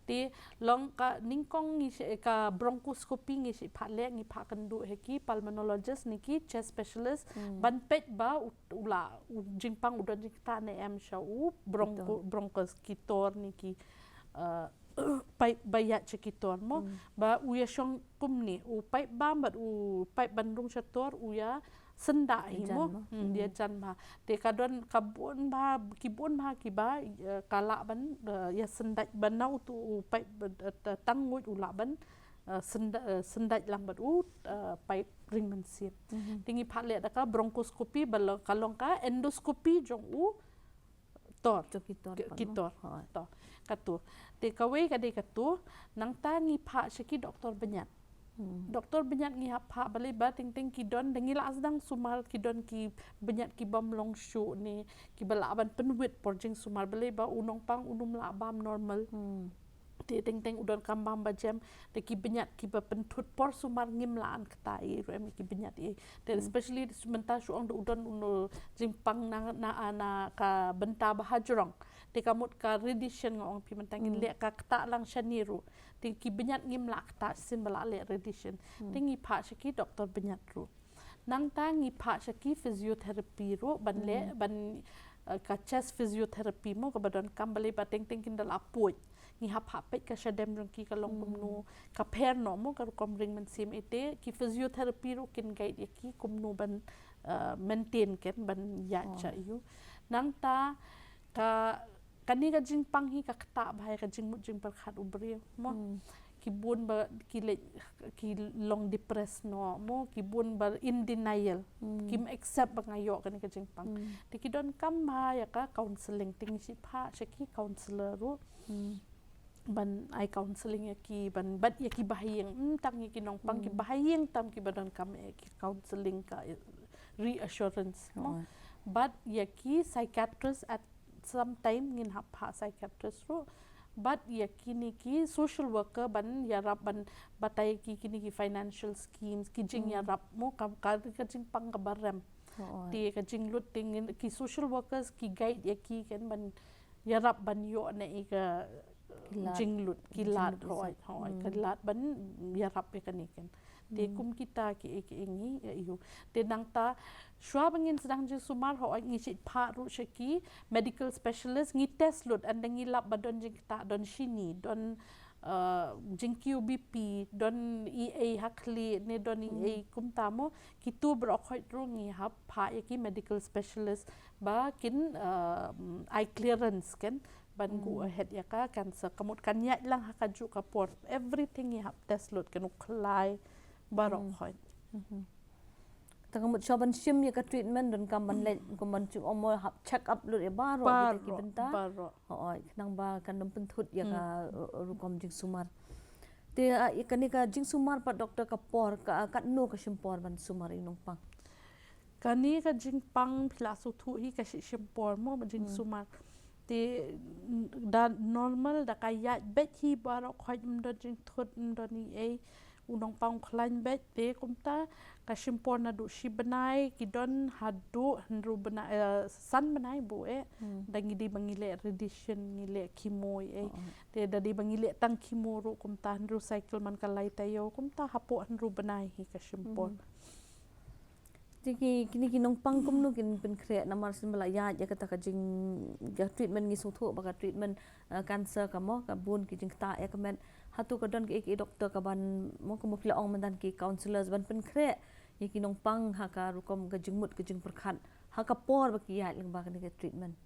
te long ka ningkong ni ka bronchoscopy ngi si phale ngi pha kan du heki pulmonologist ni ki chest specialist ban pet ba ula Jingpang udon jikta ne em sha u bronchos kitor ni ki pipe bayat cekitor mo ba uya shong kumni u pipe bam bat u pipe bandung chator uya senda himo dia jan ma te kadon kabun ba ki ba kala ban ya sendat banau tu pai Tangnguid ula ban sendat lang bat pai ring men sip tingi phale da ka bronchoscopy bal kalong ka endoscopy jong tor kitor to katu te kawe kade katu nang tangi pha shiki doktor benyat doktor benyat ngi hap balai ba ting ki don dengi la sedang sumar ki don ki benyat ki bam long shu ni ki bala ban penwit porjing sumar balai ba unong pang unum la bam normal te ting udon kambam ba jam te ki benyat ki ba pentut por sumar ngim laan ktai ro em ki benyat te especially sementara shu ong udon Jingpang na ka benta bahajrong te kamut ka radiation ngong pi mentangin le ka kta lang shaniru te ki benyat ngim lak ta sin bala le radiation te ngi pha shaki doktor benyat ru nang ta ngi pha shaki physiotherapy ru ban le ban ka chest physiotherapy mo ka badon kambale ba teng kin dal apuj ngi hap pet ka shadem rong ki ka long kumnu ka pher no mo ka kom ring men sim ete ki physiotherapy ru kin guide ki kumnu ban maintain ken ban ya cha yu nang ta ka kani ka Jingpang hi ka kta bhai ka jing par khat ubri mo ki bun ba ki long depress no mo ki bun ba in denial ki accept ba ngayo kani ka Jingpang te ki don kam ba ya ka counseling ting si pha shaki counselor ru ban ai counseling ya ki ban bat ya ki bahayeng tang ki nong pang ki bahayeng tam ki badon kam ki counseling ka reassurance mo but ya ki psychiatrist at sometime ngin hap psychiatrist ro but ya kini ki social worker ban ya rap ban batai ki kini ki financial schemes ki jing ya rap mo ka Jingpang ka barem ti ka jing lut ting ki social workers ki guide ya ki ken ban ya rap ban yo na ka jing lut ki lat hoi ka lat ban ya rap ya kan iken te kum kita ki ingi ya yu te nang ta shwa bangin sedang je sumar ho ngi sit pha ru shaki medical specialist ngi test lut and ngi lab badon jing ta don shini don jing QBP don EA hakli ne don EA kum tamo ki tu bro khoi ru ngi hap pha ya ki medical specialist ba kin eye clearance ken ban go ahead ya ka cancer kamut kan ya lang hakaju ka port everything ya hap test lut kan ukhlai barok khoi tangamut shwaban shim ya ka treatment don kam ban le ban chu omo check up lu e baro ki benta hoi nang ba kan dom penthut ya ka rukom jing sumar te ikani ka jing sumar pa doktor ka por ka no ka shimpor ban sumar inong pang kani ka Jingpang philasu thu hi ka shimpor mo jing sumar te da normal da kaya bet hi barok khaj mdo jing thot mdo ni unong pang klan bet te kumta ka shimpor na du shi benai ki don hadu handru benai san benai bu da ngidi bangile radiation ngile chemo te da di bangile tang chemo ru kumta handru cycle man kalai tayo kumta hapo handru benai hi ka shimpor Jadi kini kinong pang kumno kin pen kre namar sin bala ya kata ka jing ga treatment ngi suthu baka treatment cancer ka mo ka bun ki jing ta men hatu ka don ki doktor ka ban mo ko mo pila ong mandan ki counselors ban pen kre ye kinong pang ha ka rukom ka jing mut ka jing perkhat ha ka por ba ki ya ling ba ka ni treatment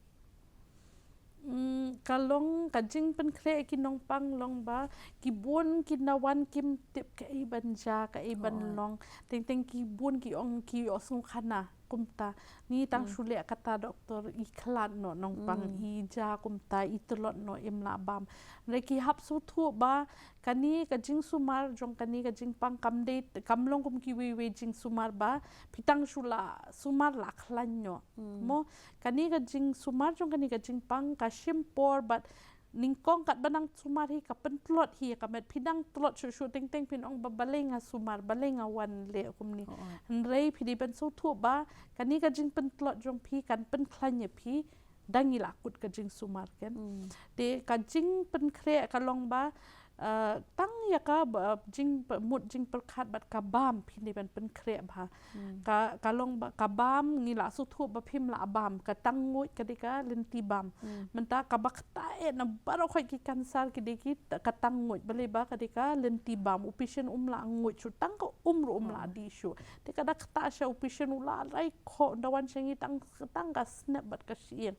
kalong kajing pen kre kinong pang long ba kibun kinawan kim tip ka iban ja ka iban long teng ki bun ki ong ki osung khana kumta ni tang shule kata doktor iklan no nong pang hi ja kumta itulot no imla bam reki hap su thu ba kani kajing sumar jong kani kajing pang kamde kamlong kum ki we jing sumar ba pitang shula sumar la khlan no mo kani kajing sumar jong kani kajing pang ka shimpor but ningkong kat banang sumar hi ka pentlot hi ka met pidang tlot shu teng pin ong balenga sumar balenga wan le kumni rei phidi ben so thu ba kani ka jing pentlot jong phi kan pen khlanye phi dangi la kut ka jing sumar ken te ka jing pen khre ka long ba tang ya ka jing mut jing perkhat bat ka bam phini ben pen khre ba ka long ba ka bam ngi la su thu ba phim la bam ka tangnguid ka dika lenti bam menta ka bakta na baro khoi ki kansar ki diki ka tangnguid bale ba ka dika lenti bam upishen la nguid chu tang ko ru la di shu te ka dak ta sha upishen ula rai kho dawan chengi tang ka snap bat ka sieng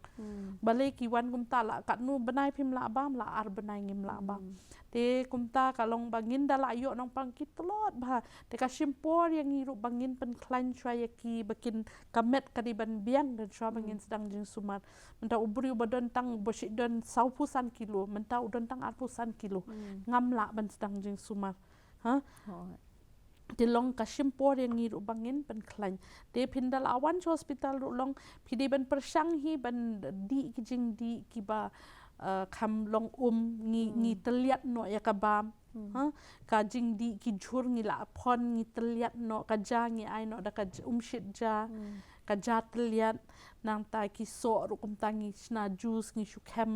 bale ki wan kum ta la ka nu banai phim la bam la ar banai ngim la bam te kumta kalong bangin dala yo nong pang kitlot ba te ka shimpor yang ngiru bangin pen klan chwa ki bakin kamet kadiban biang dan chwa bangin sedang jing sumar menta ubri badon tang boshi don 100 kilo menta udon tang 100 kilo ngamla ban sedang jing sumar ha te long ka shimpor yang ngiru bangin pen klan te pindal awan hospital ru long pidi ban persang hi ban di ki jing di ki ba kham long ngi teliat no ya kabam ka jing di ki jhur ngi la phon ngi teliat no ka ja ngi ai no da ka shit ja ka ja teliat nang ta ki so ru kum tangi sna juice ngi shu khem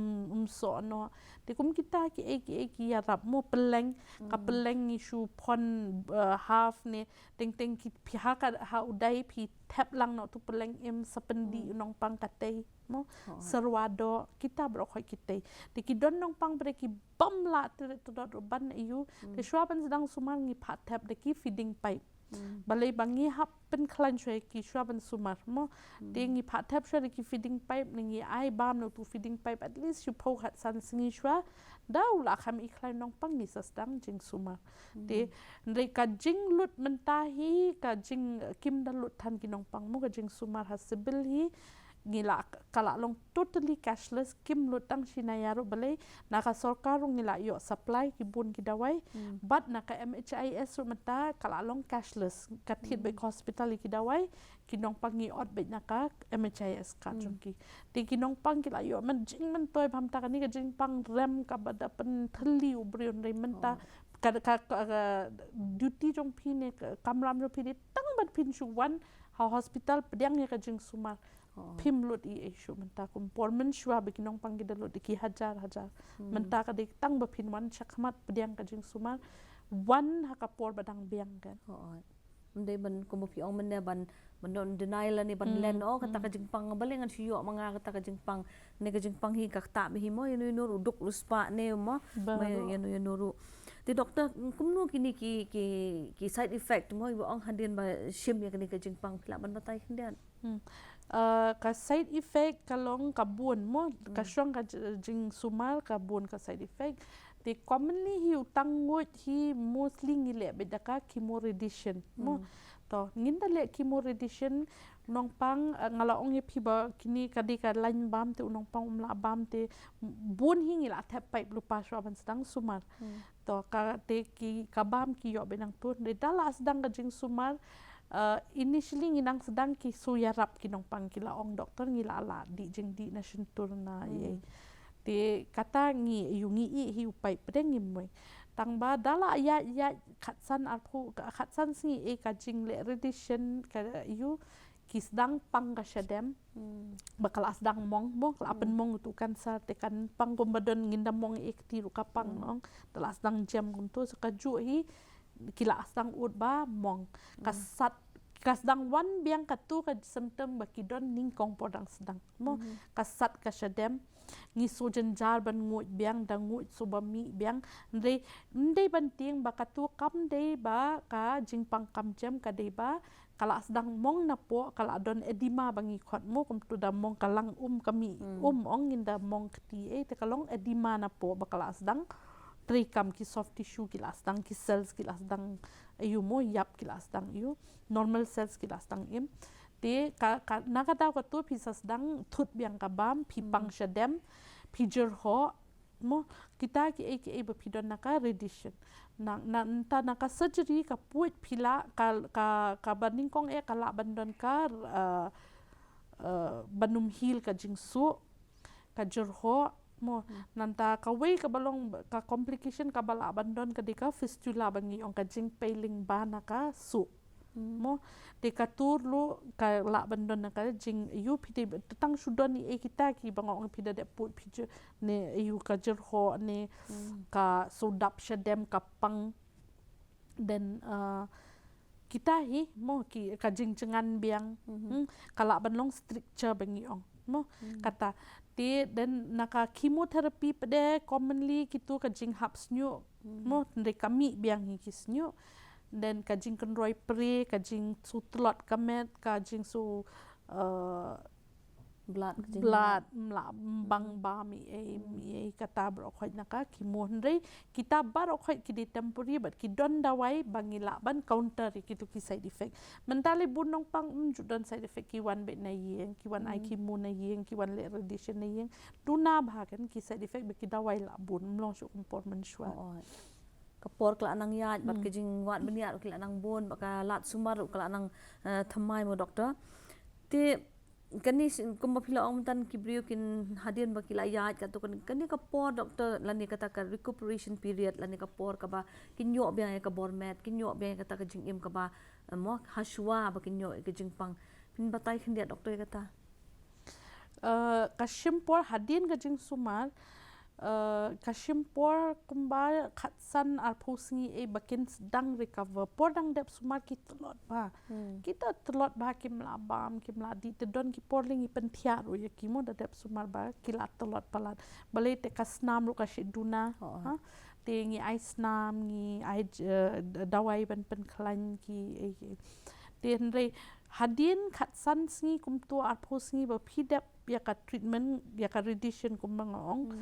so no te kum kita ki ya rap mo peleng ka peleng ngi shu phon half ne teng ki pha ka ha udai phi thap lang no tu peleng em sapendi nong pang katei mo serwado kita brokoi kita te ki don nong pang bre ki bam la te to do ban yu te shwaban sedang sumar ngi phat thap de ki feeding pipe balai bangi hap pen klan chwe ki shwaban sumar mo te ngi phat thap shwe ki feeding pipe ngi ai bam no tu feeding pipe at least you po hat san singi shwa daw la kham ikhlai nong pang ni sasdang jing sumar te ndai ka jing lut mentahi ka jing kim dal lut than ki nong pang mo ka jing sumar hasibil hi ngila kala long totally cashless kim lutang sinayaru balai naka sarkar ngila yo supply ki bun ki dawai but naka MHIS mata kala long cashless kathit be hospital ki dawai ki nong pangi ot be naka MHIS ka chungki ti ki nong pang ki la yo man jing man toy pham ta ni ka jing pang rem ka bada pen thali ubrion re manta ka duty jong phi ne kamram ro phi tang bat phin chu wan ha hospital pediang ne ka jing sumar phim lut I issue menta kum pormen shwa bekinong panggida lut ki hajar menta ka dik tang ba phin wan chakmat pediang ka jing sumar wan ha ka por badang biang kan mende ban kum pi ong mende ban non denial ni ban len o kata ka jing pang balengan siyo mga kata ka jing pang ne ka jing pang hi ka ta bi mo yenu nuru duk luspa ne mo yenu nuru ti doktor kumnu kini ki side effect mo ong handin ba shim ya kini ka jing pang pila ban batai hindian ka side effect kalong kabun mo ka strong ka jing sumar kabun ka side effect te commonly hi Tangnguid hi mostly ngile bedaka chemo radiation mo to nginda le chemo radiation nong pang ngalaong hi phiba kini kadika line bam te nong pang umla bam te bun hi ngila thap pipe lupa shwaban sedang sumar to ka te ki kabam ki yo benang tun de dala sedang ka jing sumar initially nginang sedang ki suyarap kinong pang kila ong doktor ngila ala di jing di na shentur na ye te kata ngi yu ngi i hi upai pedeng ngimoy tang ba dala ya khatsan arpu khatsan singi e ka jing le radiation ka yu ki sedang pang ka shadem bakal asdang mong kala apen mong tu kanser te kan pang gombadon nginda mong e tiru ka pang ong dala asdang jam kuntu sakaju hi kila asdang ut ba mong kasat kasdang wan biang katu ka symptom bakidon ningkong podang sedang mo kasat ka shadem ngi sojen jar ban ngut biang dang ngut subami biang ndei banting bakatu kam dei ba ka jingpang kam jam ka dei ba kala sedang mong na po kala don edima bangi khot mo kum tu da mong kalang kami ong inda mong kti e te kalong edima na po bakala sedang trikam ki soft tissue ki lasdang ki cells ki lasdang ayu mo yap ki lasdang yu normal cells ki lasdang im te nakata ko tu pisas dang thut biang ka bam pi pang shadem pi jer ho mo kita ki e bapidon naka radiation na ta naka surgery ka puit pila ka baning kong e kala bandon ka banum hil ka jingsu ka jer ho mo nanta ka way ka balong ka complication ka bala abandon ka dika fistula bangi ong ka jing pailing bana ka su mo de ka turlu ka la bandon ka jing yu pite tang sudon ni e kita ki bangong pida de put pije ne yu ka jerho ne ka sodap shadem ka pang dan kita hi mo ki ka jing cengan biang kala banlong stricture bangi ong mo kata dan naka chemotherapy pada commonly kitu kajing haps nyu mo ndre kami biang hikis nyu dan kajing kenroi pre kajing su telot kamet kajing su blood mla bang ba mi e kata bro khoi naka chemo ndre kita bar khoi ki di temporary but ki don dawai bangila ban counter kitu ki side effect mentale bunong pang judan side effect ki wan be na yeng ki wan ai chemo na yeng ki wan le radiation na yeng tuna bhagan ki side effect be ki dawai la bun mlong su comportment shwa kapor kala nang yat bat kejing wat beniat kala nang bon baka lat sumar kala nang thamai mo doktor te kani kumba phila ong tan kibriu kin hadin bakila yat ka to kani kapor doktor lani kata ka recuperation period lani kapor ka ba kinyo bya ka bormet kinyo bya kata ka jing im ka ba mo haswa ba kinyo ka jing pang pin batai khindia doktor kata kashimpor hadin ka jing sumar kashimpor kumba khatsan arpusingi e bakin sedang recover podang dep sumar ki telot ba kita telot ba kim la bam kim la di tedon ki porling i pentia ro ya kimo da dep sumar ba kila telot palat bale te kasnam ro kashiduna ha te ngi aisnam ngi ai dawai ban pen klan ki te nre hadin khatsan singi kumtu arpusingi ba pidep ya ka treatment ya ka radiation kumbangong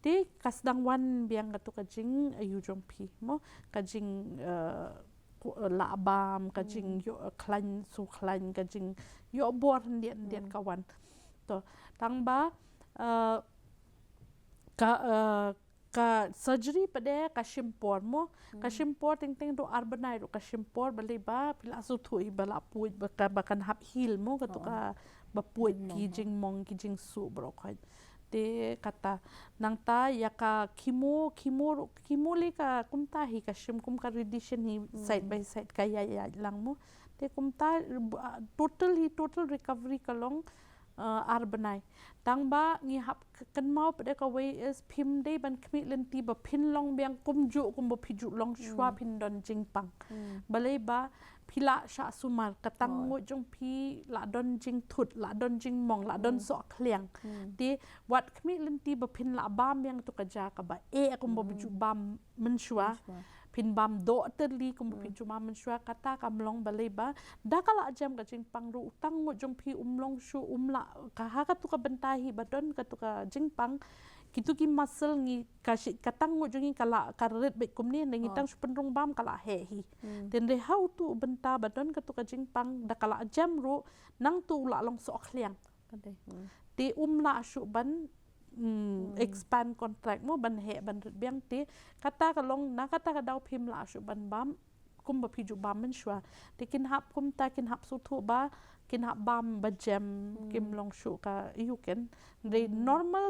te kasdang wan biang katu kajing ayu jompi mo kajing labam kajing yo klan su klan kajing yo bor ndian kawan to tangba ka surgery pada kashimpor mo kashimpor ting do arbanai do kashimpor bale ba pila su thui bala puit bakan hap hil mo katu ka bapuit ki jing mong ki jing su bro khoi te kata nang ta ya ka kimo le ka kumta hi ka shim kum ka radiation hi side by side ka ya lang mo te kumta total recovery ka long arbanai tang ba ngi hap kan mau pada ka way is phim dei ban khmi lenti ba phin long biang kumju kum bo phiju long shwa phin don jingpang balai ba phila sha sumar katang ngo jong phi la don jing thut la don jing mong la don so khliang ti wat khmi lenti ba phin la bam yang tu ka ja ka ba e akum bo biju bam menshwa phin bam do terli kum phin chuma menshwa kata kamlong balai ba dakala jam ka jing pangru utang ngo jong phi umlong shu umla ka ha ka tu ka bentahi ba don ka tu ka jing pang kitu ki muscle ngi kashi katang ngo jongi kala karet be kumni ngi tang supendrong bam kala he hi den re how tu benta badon katu ka jingpang da kala jam ro nang tu la long so khliang te la shu ban expand contract mo ban he ban biang te kata ka long na kata ka daw phim la shu ban bam kum ba piju bam men shwa te kin hap kum ta kin hap su thu ba kin hap bam ba jam kim long shu ka you ken de normal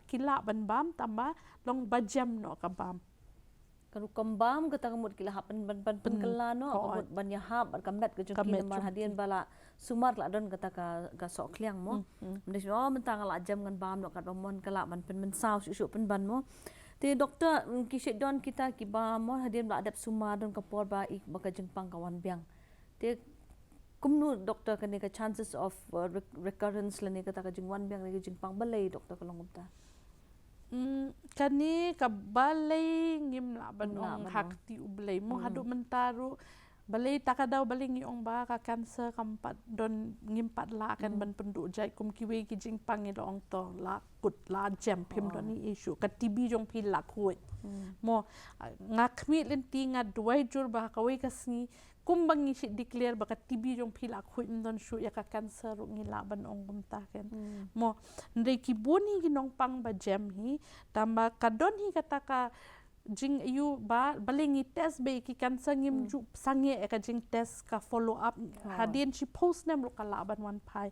kila ban bam tamba long ba jam no ka bam Kalau kembam kita kemud kila hapen ban kelano kemud ban yahap kamet ke jengki nomor hadian bala sumar la don kata ka sok kliang mo mendis mentang la jam ngan bam no kat bamon kala ban pen mensau su pen ban mo te doktor ki syek don kita ki bam mo hadian bala adap sumar don kapor ba ik baka jengpang kawan biang te kumnu doktor kene ka chances of recurrence lani kata ka jengwan biang ni jengpang balai doktor kalong umta kani ka balay ngim la banong hakti ublay mo hadu mentaru balay takadaw balay ngiyong ba ka cancer kampat don ngimpat la kan ban penduk jay kum kiwe ki jingpang ilo ong to la kut la jam pim don ni issue ka tibi jong pi la kuit mo ngakmi lenti nga duai jur ba ka we kasni kumbang isi declare baka tibi jong pila kuit don shu ya ka cancer ngila ban ong kumta ken mo ndai ki boni ginong pang ba jam hi tamba kadon hi kata ka jing you ba balingi test be ki cancer ngim ju sange ka jing test ka follow up hadien chi post nem lo kala ban wan pai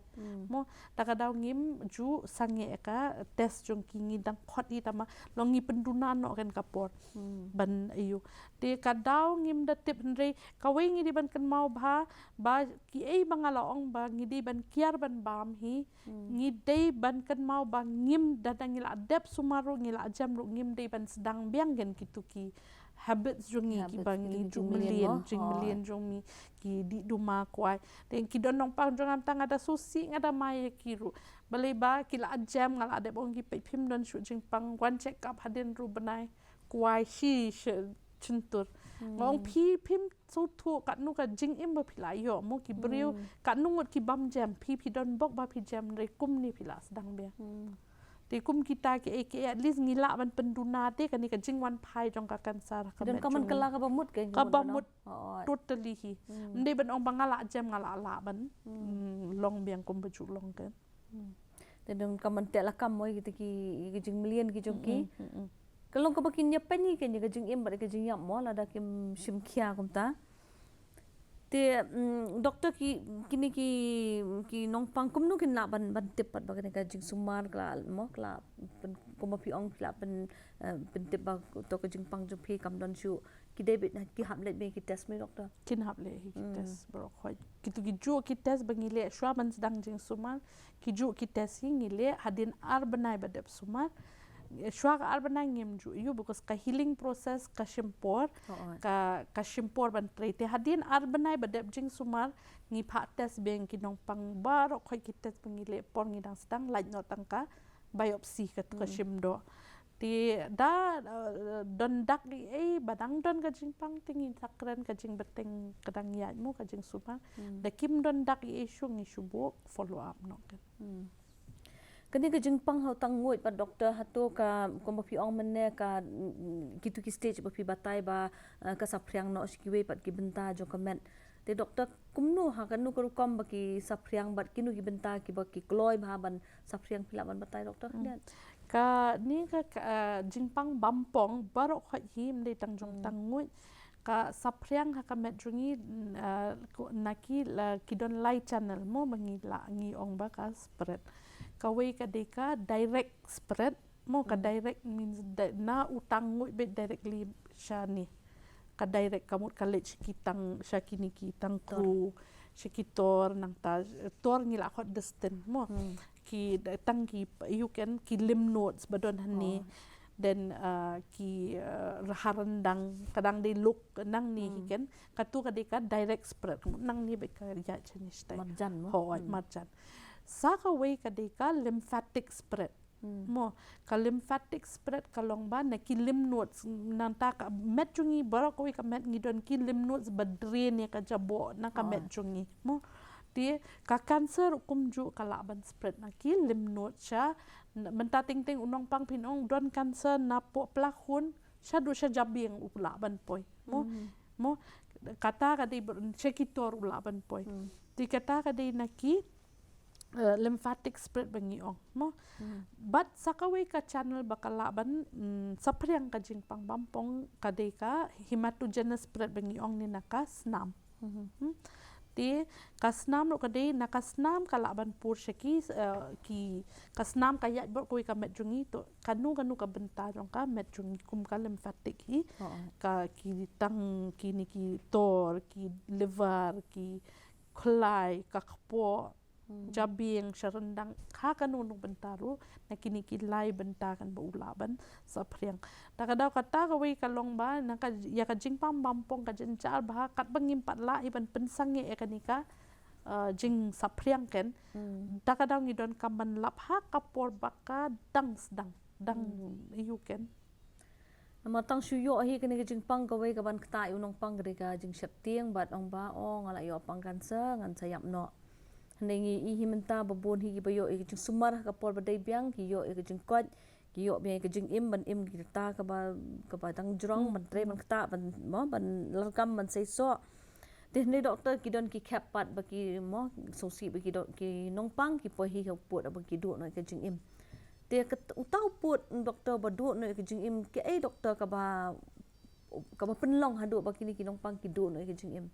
mo takadaw ngim ju sange ka test jong ki ngi dang khot i tama longi penduna no ken kapor ban you te kadaw ngim da tip ndre kawe ngi di ban kan mau ba ki ei bangala ong ba ngi di ban kiar ban bam hi ngi dei ban kan mau ba ngim dadang ngila adep sumaru ngila jam ru ngim dei ban sedang biang gen kitu ki habits jongi ki bangi jung million jongi ki di duma kwai ten ki don nong pang jongam tang ada susi ngada mai kiru balai ba kila jam ngala adep ong ki pim don shu jing pang wan check up hadin ru banai kwai shi cuntur ngong pim so thu kat nu ka jing im ba pila yo mo ki briu kat nu ngot ki bam jam pi don bok ba pi jam re kum ni pila sedang be te kum kita ke at least ngila ban penduna te kan ni ka jing wan pai jong ka cancer ka dan kaman kala ka bamut ka bamut totally hi ndai ban ong bangala jam ngala la ban long biang kum baju long kan dan kaman te la kam moi kita ki jing million ki jongki kalau ka bakin nya pani kan ka jing im ba ka jing yam mo la da kim shim khia kum ta te doktor kini ki nong pangkum nu kin la ban tepat ba ka jing sumar kla mo kla kuma pi ong kla pen tip ba to ka jing pang ju pi kam don shu ki debit ki hamlet be ki test me doktor kin hamle ki test bro khoi kitu ki ju ki test bangile shwa ban sedang jing sumar ki ju ki test ngile hadin ar banai ba dep sumar shwa ka arbanai ngem ju you because ka healing process ka shimpor ka shimpor ban trete hadin arbanai badep jing sumar ngi pha test beng ki nong pang bar khoi ki test bengile por ngi dang stang laj no tangka biopsy ka shimdo ti da don dak di badang don ka jing pang tingi sakren ka jing beteng kadang ya mu ka jing sumar da kim don dak issue ngi shubo follow up no kani ka Jingpang hau Tangnguid pa doktor hatu ka komba pi ong menne ka kitu ki stage ba pi batai ba ka sapriang no skiwe pat ki benta jo comment te doktor kumnu ha kanu ko kom ba ki sapriang bat kinu ki benta ki ba ki kloi ba ban sapriang pila ban batai doktor ka ni ka Jingpang Bampong baro khoi him de tang jong Tangnguid ka sapriang ha ka met jungi naki la kidon light channel mo bangi la ngi ong ba ka spread kawe ka deka direct spread mo ka direct means na utang ngui be directly shani ka direct kamut ka lech kitang shakini kitang ku shikitor nang ta tor ngila khot distant mo ki tang ki you can ki lim notes badon hani then ki raharandang kadang de look nang ni hiken katu ka deka direct spread nang ni be ka ya chanish tai marjan mo marjan saka way kadeka lymphatic spread mo ka lymphatic spread kalong ba na ki lymph nodes nanta ka met jungi bara ko ka met ngidon ki lymph nodes ba drain ya ka jabo na ka met jungi mo ti ka cancer kumju kala ban spread na ki lymph node sha menta ting ting unong pang pinong don cancer na po plahun sha do sha jabing ula ban poi mo kata ka di sekitor ula ban poi ti kata ka di na ki lymphatic spread bangi ong mo but sakaway ka channel bakalaban sapriang ka Jingpang Bampong kadeka hematogenous spread bangi ong ni nakasnam ti kasnam ro kadai nakasnam kalaban pur syaki ki kasnam kaya bor koi ka medjungi to kanu ka benta jong ka medjungi kum ka lymphatic hi ka ki tang ki ni ki tor ki liver ki kulai ka kapo jabing sarendang ha kanunong bentaru na kinikilay bentakan ba ulaban sa priang takadaw kata kaway kalong ba naka ya ka Jingpang Bampong ka jenchal ba kat bangimpat la iban pensangi e kanika jing sa priang ken takadaw ngidon kaman lap ha kapor baka dang you ken Namatang syuyo ahi kini ke Jingpang kaway kaban kata unong pang ka jing septiang bat ong ba ong ala yo pang kansa ngan sayap no nengi ihi menta babon hi bayo e jing sumar ka por badai biang ki yo e jing kot ki yo be ke jing im ban im ki ta ka ba dang jrong ban tre ban kata ban mo ban larkam ban sei so te ni doktor ki don ki cap pat ba ki mo so si ba ki do ki nong pang ki po hi ka put ba ki do no ke jing im te utau put doktor ba do no ke jing im ke ai doktor ka ba penlong hadu ba kini ki nong pang ki do no ke jing im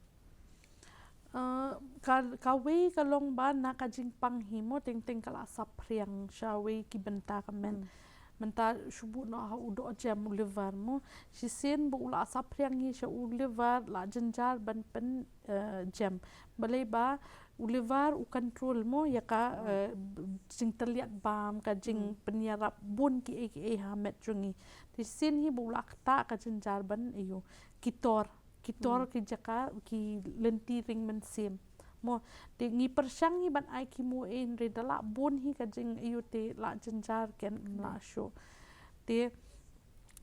kaway kalong ba naka Jingpang himo ting kala sapriang syaway ki benta kamen menta shubu no ha udo jam liver mo sisen bu ula sapriang hi sha liver la jenjar ban pen jam balai ba liver u control mo ya ka jing terlihat bam ka jing penyarap bun ki ha met jungi sisen hi bu ula ta ka jenjar ban iyo kitor ki jaka ki lenti ring men sim mo de ngi persang hi ban ai ki mu en re dala bon hi ka jing ayu te la jenjar ken la show te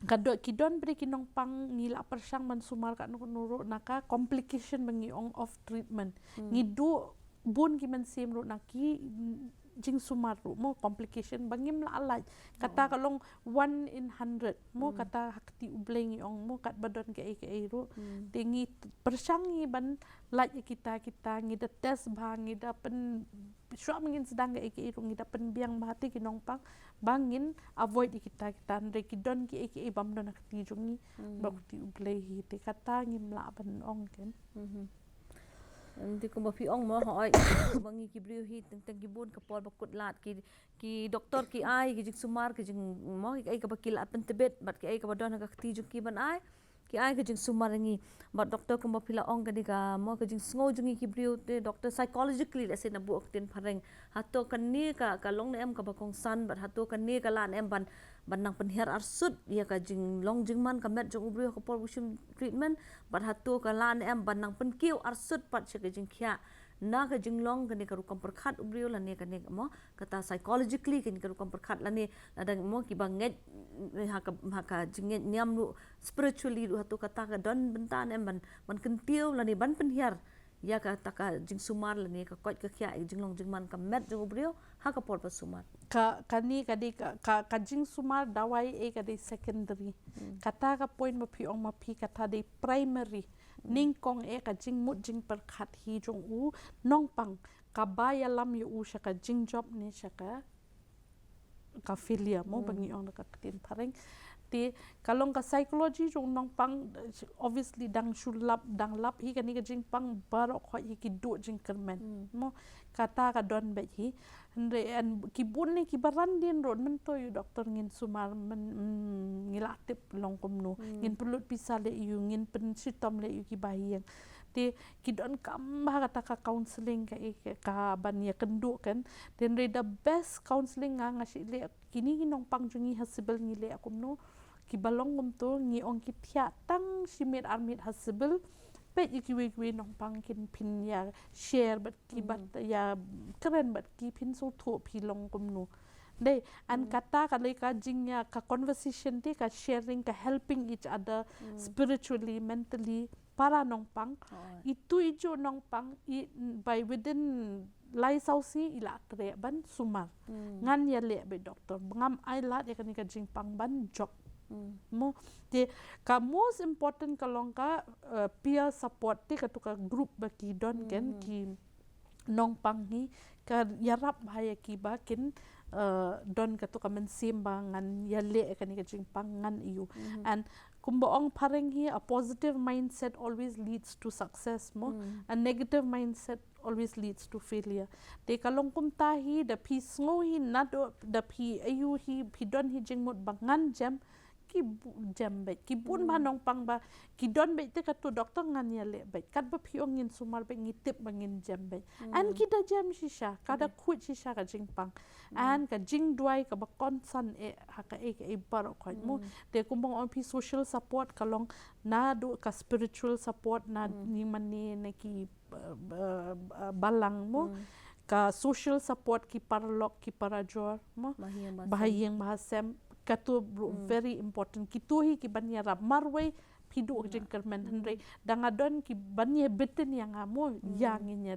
kadok ki don bre ki nong pang ngi la persang man sumar ka nuru naka complication bangi ong of treatment ngi du bon ki men sim ro naki jing sumar ro mo complication bangim la alai kata kalong 1 in 100 mo kata hakti ublengi ong mo kat badon ke ro tingi persangi ban laj kita ngi da test ba ngi da pen syua mungkin sedang ke ro ngi da pen biang mati ki nong pang bangin avoid kita ndre ki don ki bam don hakti jungi bakti ublehi te kata ngi mla ban ong ken Nanti ko mapi ong mo hoy bangi ki briu hi teng gibun ka pol bakut lat ki doktor ki ai ki jik sumar ki jing mo ki ai ka bakil at pentebet bat ki ai ka badon ka ti juk ki ban ai ki ai ka jing sumar ngi bat doktor ko mapila ong ka ka mo ka jing sngo jungi ki briu te doktor psychologically la se na bu tin phareng hato kan ni ka long na em ka bakong san bat hato kan ni ka lan em ban nang penher arsut ya ka jing long jing man ka met jong ubrio ka por bushum treatment bat hatu ka lan em ban nang penkiu arsut pat che ka jing khia na ka jing long ka ni ka rukam perkhat ubrio la ne ka ne mo kata psychologically ka ni ka rukam perkhat la ne adang mo ki banget ha ka jing nyam lu spiritually lu hatu kata ka don bentan em ban kentiu la ne ban penher ya ka taka jing sumar la ne ka kot ka khia jing long jing man ka met jong ubrio ha ka por pa sumar kani kadi ka jing sumar dawai kadi secondary kata ka point mapi ong mapi kata de primary ningkong ka jing mut jing perkhat hi jong u nong pang ka baya lam yu u shaka jing job ni shaka ka filia mo bangi ong ka tin pareng ti kalong ka psychology jong nong pang obviously dang shulap dang lap hi kani ka jing pang barok kho hi ki do jing kermen mo kata ka don be hi and ki bun ni ki baran din ron men to yu doktor ngin sumar men ngilatip long kumno ngin pulut pisal le yu ngin pen sitom le yu ki bayang ti ki don kam kata ka counseling ka ban ya kendu kan then the best counseling nga si le kini nong pang jungi hasibel ngi le akumno ki balong kum to ngi ong ki thia tang simit armit hasibel pet iki nong pang kin pin ya share bat ki bat ya keren bat ki pin so tho pi long kum no dei an kata ka le ka jingnya ka conversation ti ka sharing ka helping each other spiritually mentally para nong pang itu ijo nong pang by within lai sausi ila tre ban sumar ngan ya le be doktor ngam ai lat ya kan ka jing pang ban job mo te ka most important kalong ka peer support te ka to ka group ba ki don ken ki nong pang hi ka yarap bahaya kiba kin don ka to ka mensimbangan yale ka ni ka jingpangan iu and kumbaong pareng hi a positive mindset always leads to success mo a negative mindset always leads to failure te kalong kum tahi da pi sngo hi nado da pi ayu hi don hi jingmot bangan jam ki jam bet ki bun ba nong pang ba ki don bet te ka tu doktor ngan ya le bet kat ba piong ngin sumar bet ngitip bangin jam bet an ki da jam shisha ka da khut shisha ka jingpang an ka jing duai ka ba konsan ha ka e bar ko mu te kumbong on pi social support kalong na do ka spiritual support na ni mani na ki balang mo ka social support ki parlok ki parajor mo bahayeng bahasem katu very important kitu hi ki banya rap marway pidu jeng kermen henry dangadon ki banya beten yang amo yang nya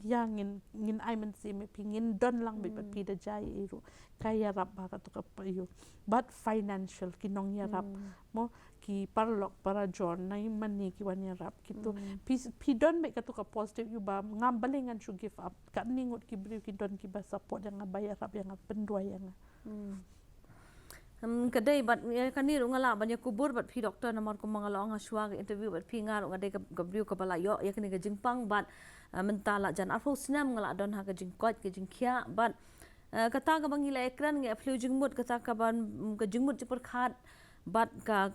yang ngin aimen si me pingin don lang be pida jai iru kaya rap ba ka to ka payo but financial kinong ya rap mo ki parlok para jon nai mani ki wan ya rap kitu pidon be ka to ka positive yu ba ngambalingan should give up ka ningot ki bri ki don ki ba support yang bayar rap yang pendua yang kadai bat kani ru ngala banya kubur bat pi doktor namar ko mangala nga shwa interview bat pi ngar ngadai ka briu ka bala yo ya kani ka jingpang bat mentala jan afro snam ngala don ha ka jingkot ka jingkhia bat kata ka bangila ekran nge aflu jingmut kata ka ban ka jingmut jipur khat bat ka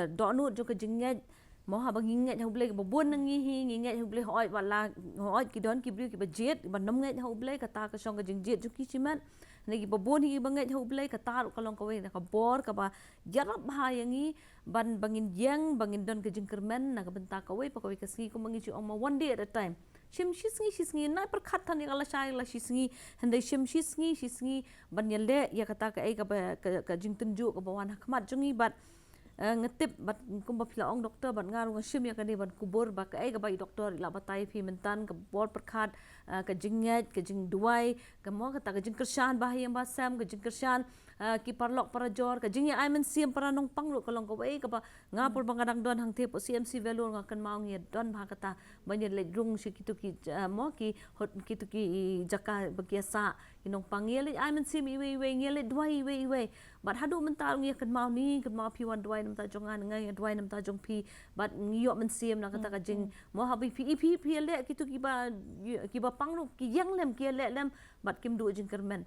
donu jo ka jinget mo ha banginget huble ka bobon ngi hi nginget huble hoi wala hoi ki don ki briu ki bajet ban nom nget huble kata ka song ka jingjet ju ki chimat nagi babon hi banget hublai ka taru kalong ka we ka bor ka ba jarap bahayangi ban bangin yang bangin don ka jingkermen na ka benta ka we pa ka we ka singi ko mangi ju ong ma one day at a time shim shisngi na per khat thani kala shai la shisngi handai shim shisngi ban yalle ya kata ka ai ka jingtenju ka bawan hakmat jungi bat ngetip bat kumba pila ong doktor bat ngaru ngashim ya kani ban kubur ba ka ai ka bai doktor la batai fi mentan ka bor perkhat ka jinget ka jing duai ka mo ka ta ka jing kershan bahayang basam ka jing kershan ki parlok para jor ka jing ya ai men siam para nong panglu ka long ka ai ka ba ngapur bangadang don hang te po CMC value nga kan maung ya don ba kata banyak le rung si kitu ki mo ki kitu ki jaka bagiasa inong pangyele ai men sim iwe ngele duai iwe bat hadu mental ngi kan mau ni kan mau pi wan duai nam ta jongan ngai duai nam ta jong pi bat ngiyok men sim na kata ka jing mo habi pi le kitu ki ba panglu ki yang lem ki le lem bat kim du jing kermen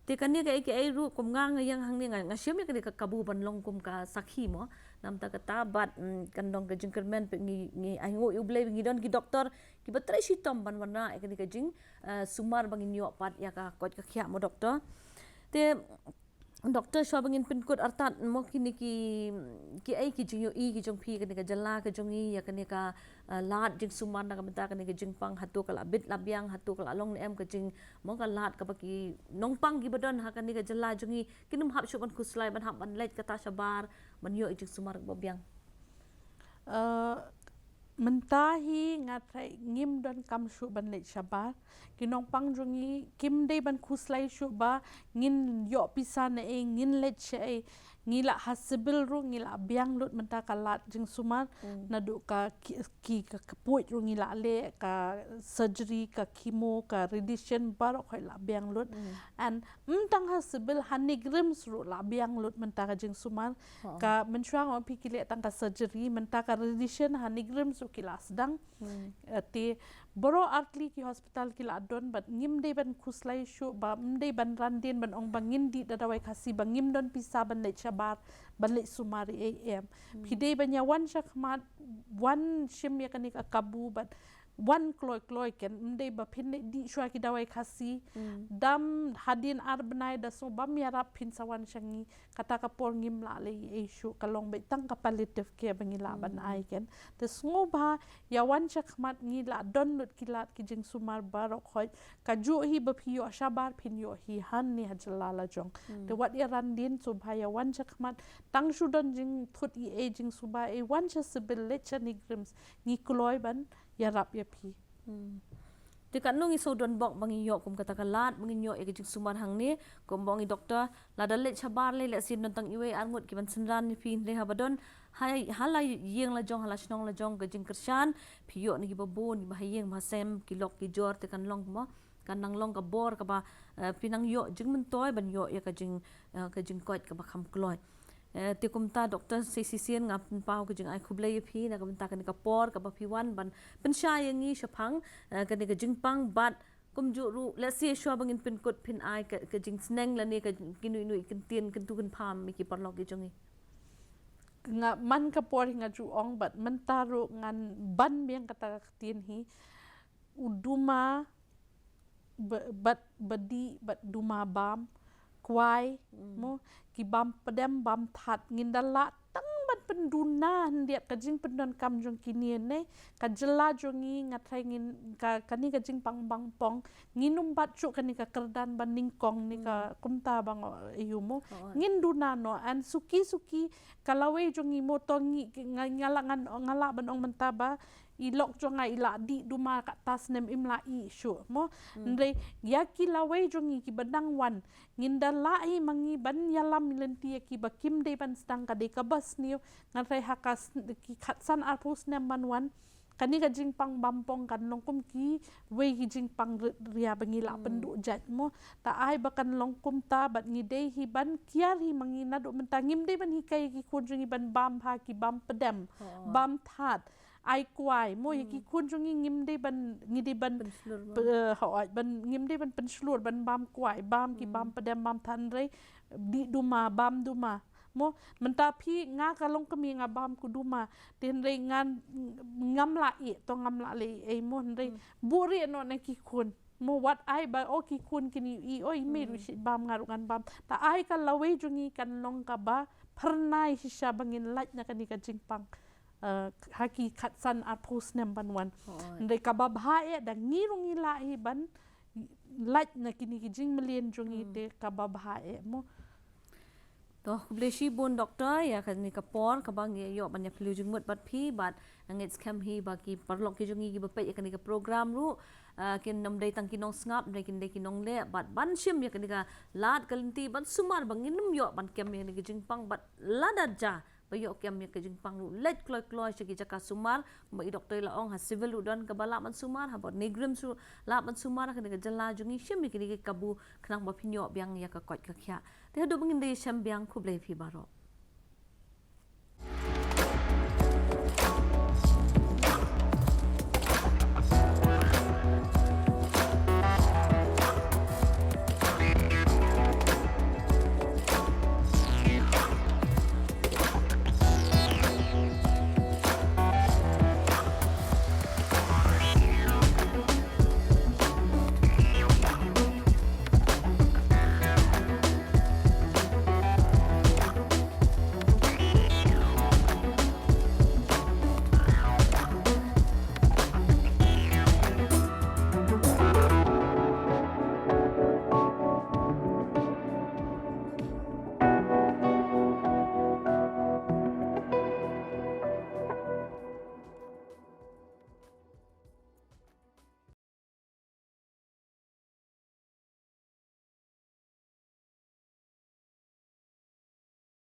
te kani ka ai ru kum ngang yang hang ni nga shim ka ka kabu ban long kum ka sakhi mo nam ta kata bat kan dong ka jing kermen pe ngi ai ngo yu ble ngi don ki doktor ki ba trai sitom ban wana ka ni ka jing sumar bangin yo pat ya ka kot ka khia mo doktor te doktor shwa bangin pinkut artat mo kini ki ai ki jing yo i ki jong phi ka ni ka jala ka jong i ya ka ni ka lat jing suman na ka menta ka ni ka jing pang hatu ka bit labyang hatu ka long ni em ka jing mo ka lat ka baki nong pang gi badon ha ka ni ka jala jong i kinum hap shu ban kuslai ban hap ban let ka ta shabar ban yo jing sumar ka byang mentahi ngatai ngim don kam shu ban le shabar kinong pang jungi kim de ban khuslai shu ba ngin yo pisan e ngin le che ngila hasibil ru ngila biang lut menta kalat jing sumar na du ka ki ka kaput ru ngila le ka surgery ka chemo ka radiation bar khoi la biang lut and mtang hasibil hanigrims ru la biang lut menta ka jing sumar ka menchuang on pikile tang ka surgery menta ka radiation hanigrims ru kila sedang te boro artli ki hospital ki la don bat ngim de ban khuslai shu ba mde ban randin ban ong bangin di dadawai khasi bangim don pisa ban le chabar ban le sumari am phide ban ya wan shakmat wan shim ya kanik akabu bat wan kloi ken mde ba phin di shwa ki dawai khasi dam hadin arbnai da so bam ya rap phin sawan shangi kata ka por ngim la le e shu kalong be tang ka palliative care bangila ban ai ken te sngo ba ya wan shakmat ngi la don lut kilat ki jing sumar barok khoi ka ju hi ba phi yo shabar phin yo hi han ni hajala la jong te wat ya ran din so ba ya wan shakmat tang shu don jing thut i e jing suba e wan cha sibil le chani grims ni kloi ban ya rap ya phi Ti kan nungi so don bok bangi yok kum kata kalat bangi yok ya jing sumar hang ni kum bongi doktor la dalet chabar le sin don tang iwe angut ki ban senran ni pin le habadon hai hala yeng la jong hala snong la jong gajing kershan piyok ni babon ni bahayeng bahasem ki lok ki jor te kan long mo kan nang long ka bor ka ba pinang yok jing mentoy ban yok ya kajing kot ka ba kham kloy ti kumta doktor sisisian ngap pau ke jing ai khublai phi na kumta kan ka por ka ba phi wan ban pensha yangi shaphang kan ka jingpang bat kumju ru let's see shwa bangin pin kut pin ai ka jing sneng la ne ka kinui nui kan tien kan tu kan pham mi ki parlok ki jongi nga man ka por nga ju ong bat man taru ngan ban biang kata tien hi uduma bat badi bat duma bam kwai mo ki bam pedem bam that ngindala tang ban penduna hendiat ka jing pendon kam jong kini ne ka jela jongi ngathai ngin ka kani ka jing pang bang pong nginum bat chu kani ka kerdan ban ningkong ni ka kumta bang yumo ngin duna no an suki kalawe jongi motongi ngala ban ong mentaba ilok jonga ila di duma kat tas nem imla I syu mo ndre yaki lawe jongi ki badang wan ngindala I mangi ban yalam milenti ki bakim de ban stang ka de ka bas niu ngai hakas ki khatsan arpus nem ban wan kani ka Jingpang Bampong kan longkum ki we ki Jingpang ria bangila pendu jat mo ta ai bakan longkum ta bat ngide hi ban kiar hi mangi na do mentangim de ban hi kai ki kunjungi ban bam ha ki bam pedem bam that ai kwai mo ki kunjungi ngimde ban ngide ban hawai ban ngimde ban penslur ban bam kwai bam ki bam pedem bam than re di duma bam duma mo mentapi nga kalong kami nga bam ku duma tin re ngan ngam la I to ngam la le e mo re buri no na ki kun mo what ai ba o ki kun kini I o I me ru bam ngarukan bam ta ai ka lawe jungi kan long ka ba pernai hisya bangin laj na kani ka Jingpang haki khatsan apus nem ban wan ndai ka babha da ngirungi la hi ban laj na kini ki jing melien jungi te ka babha mo to bleshi bon doktor ya kan ni kapor ka bang yo ban ya plu jing mut bat phi bat angit scam hi ba ki parlok ki jungi ki ba pe ya kan ni ka program ru kin nam dai tang ki nong snap dai kin dai ki nong le bat ban shim ya kan ni ka lat kalinti ban sumar bang inum yo ban kem ya ni ki Jingpang bat ladat ja bayo kem ya ke Jingpang lu let kloi segi jaka sumar ma I doktor la ong ha civil udon ka bala man sumar ha bot negrim su la man sumar ka de jala jungi shim mi ki kabu khnang ba phinyo byang ya ka kot ka khya te do bangin de sham byang khuble phi baro